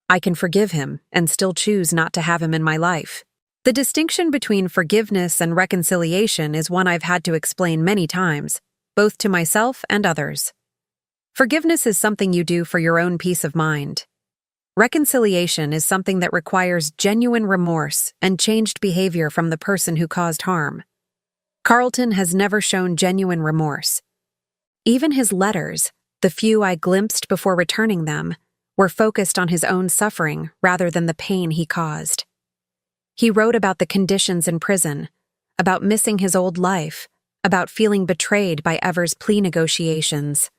I can forgive him and still choose not to have him in my life. The distinction between forgiveness and reconciliation is one I've had to explain many times, both to myself and others. Forgiveness is something you do for your own peace of mind. Reconciliation is something that requires genuine remorse and changed behavior from the person who caused harm. Carlton has never shown genuine remorse. Even his letters, the few I glimpsed before returning them, were focused on his own suffering rather than the pain he caused. He wrote about the conditions in prison, about missing his old life, about feeling betrayed by Ever's plea negotiations.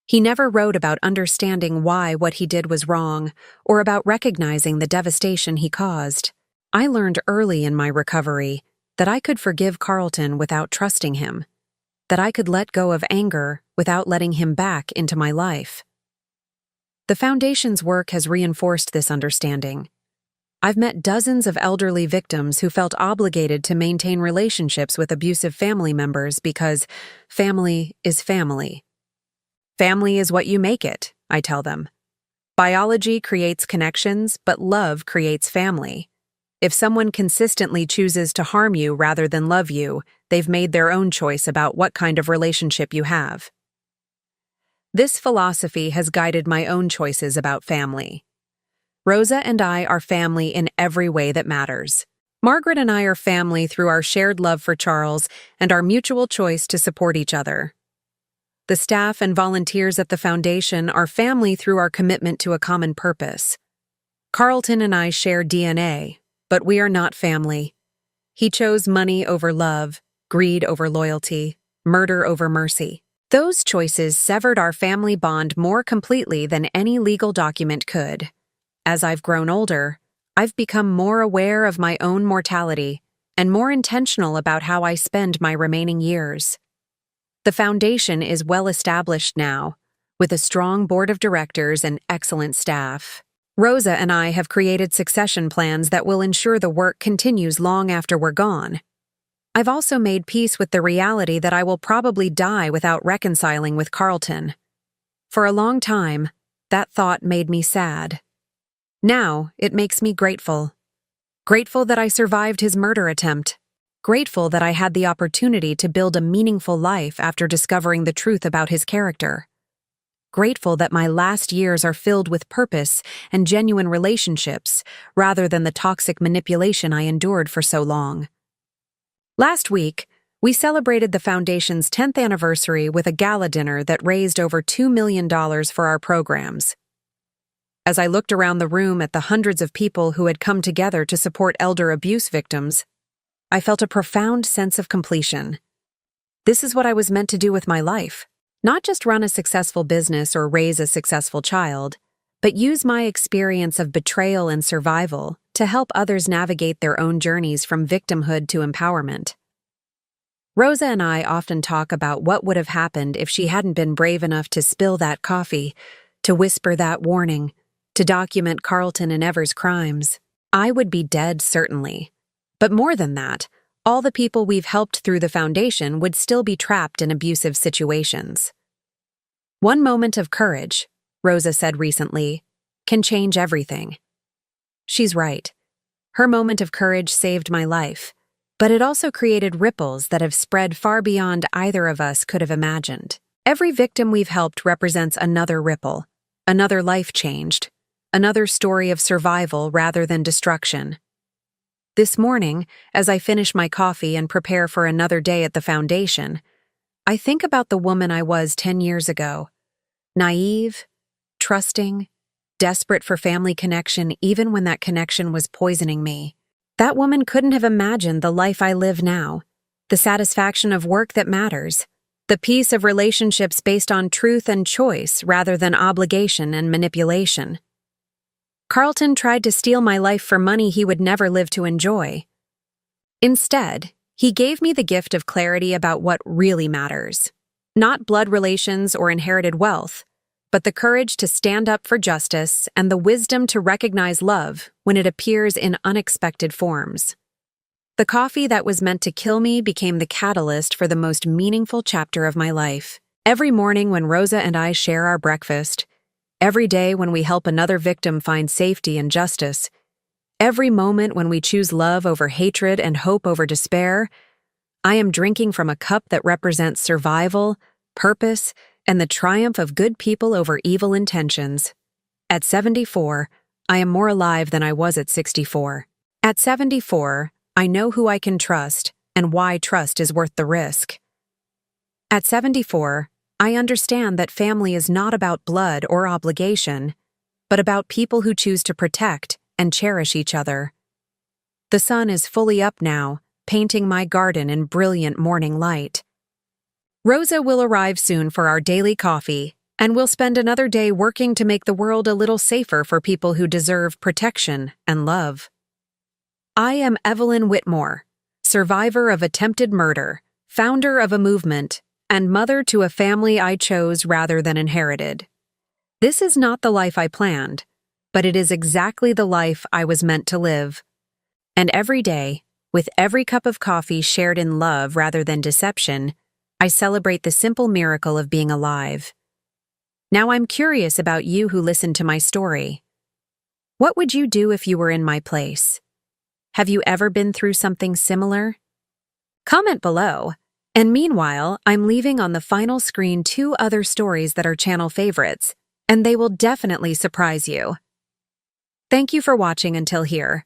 He never wrote about understanding why what he did was wrong, or about recognizing the devastation he caused. I learned early in my recovery that I could forgive Carlton without trusting him, that I could let go of anger without letting him back into my life. The Foundation's work has reinforced this understanding. I've met dozens of elderly victims who felt obligated to maintain relationships with abusive family members because family is family. Family is what you make it, I tell them. Biology creates connections, but love creates family. If someone consistently chooses to harm you rather than love you, they've made their own choice about what kind of relationship you have. This philosophy has guided my own choices about family. Rosa and I are family in every way that matters. Margaret and I are family through our shared love for Charles and our mutual choice to support each other. The staff and volunteers at the Foundation are family through our commitment to a common purpose. Carlton and I share DNA, but we are not family. He chose money over love, greed over loyalty, murder over mercy. Those choices severed our family bond more completely than any legal document could. As I've grown older, I've become more aware of my own mortality and more intentional about how I spend my remaining years. The Foundation is well established now, with a strong board of directors and excellent staff. Rosa and I have created succession plans that will ensure the work continues long after we're gone. I've also made peace with the reality that I will probably die without reconciling with Carlton. For a long time, that thought made me sad. Now, it makes me grateful. Grateful that I survived his murder attempt. Grateful that I had the opportunity to build a meaningful life after discovering the truth about his character. Grateful that my last years are filled with purpose and genuine relationships rather than the toxic manipulation I endured for so long. Last week, we celebrated the Foundation's 10th anniversary with a gala dinner that raised over $2 million for our programs. As I looked around the room at the hundreds of people who had come together to support elder abuse victims, I felt a profound sense of completion. This is what I was meant to do with my life. Not just run a successful business or raise a successful child, but use my experience of betrayal and survival to help others navigate their own journeys from victimhood to empowerment. Rosa and I often talk about what would have happened if she hadn't been brave enough to spill that coffee, to whisper that warning, to document Carlton and Ever's crimes. I would be dead, certainly. But more than that, all the people we've helped through the foundation would still be trapped in abusive situations. One moment of courage, Rosa said recently, can change everything. She's right. Her moment of courage saved my life, but it also created ripples that have spread far beyond either of us could have imagined. Every victim we've helped represents another ripple, another life changed, another story of survival rather than destruction. This morning, as I finish my coffee and prepare for another day at the foundation, I think about the woman I was 10 years ago. Naive, trusting, desperate for family connection even when that connection was poisoning me. That woman couldn't have imagined the life I live now, the satisfaction of work that matters, the peace of relationships based on truth and choice rather than obligation and manipulation. Carlton tried to steal my life for money he would never live to enjoy. Instead, he gave me the gift of clarity about what really matters. Not blood relations or inherited wealth, but the courage to stand up for justice and the wisdom to recognize love when it appears in unexpected forms. The coffee that was meant to kill me became the catalyst for the most meaningful chapter of my life. Every morning when Rosa and I share our breakfast, every day when we help another victim find safety and justice, every moment when we choose love over hatred and hope over despair, I am drinking from a cup that represents survival, purpose, and the triumph of good people over evil intentions. At 74, I am more alive than I was at 64. At 74, I know who I can trust and why trust is worth the risk. At 74, I understand that family is not about blood or obligation, but about people who choose to protect and cherish each other. The sun is fully up now, painting my garden in brilliant morning light. Rosa will arrive soon for our daily coffee, and we'll spend another day working to make the world a little safer for people who deserve protection and love. I am Evelyn Whitmore, survivor of attempted murder, founder of a movement, and mother to a family I chose rather than inherited. This is not the life I planned, but it is exactly the life I was meant to live. And every day, with every cup of coffee shared in love rather than deception, I celebrate the simple miracle of being alive. Now I'm curious about you who listened to my story. What would you do if you were in my place? Have you ever been through something similar? Comment below. And meanwhile, I'm leaving on the final screen 2 other stories that are channel favorites, and they will definitely surprise you. Thank you for watching until here.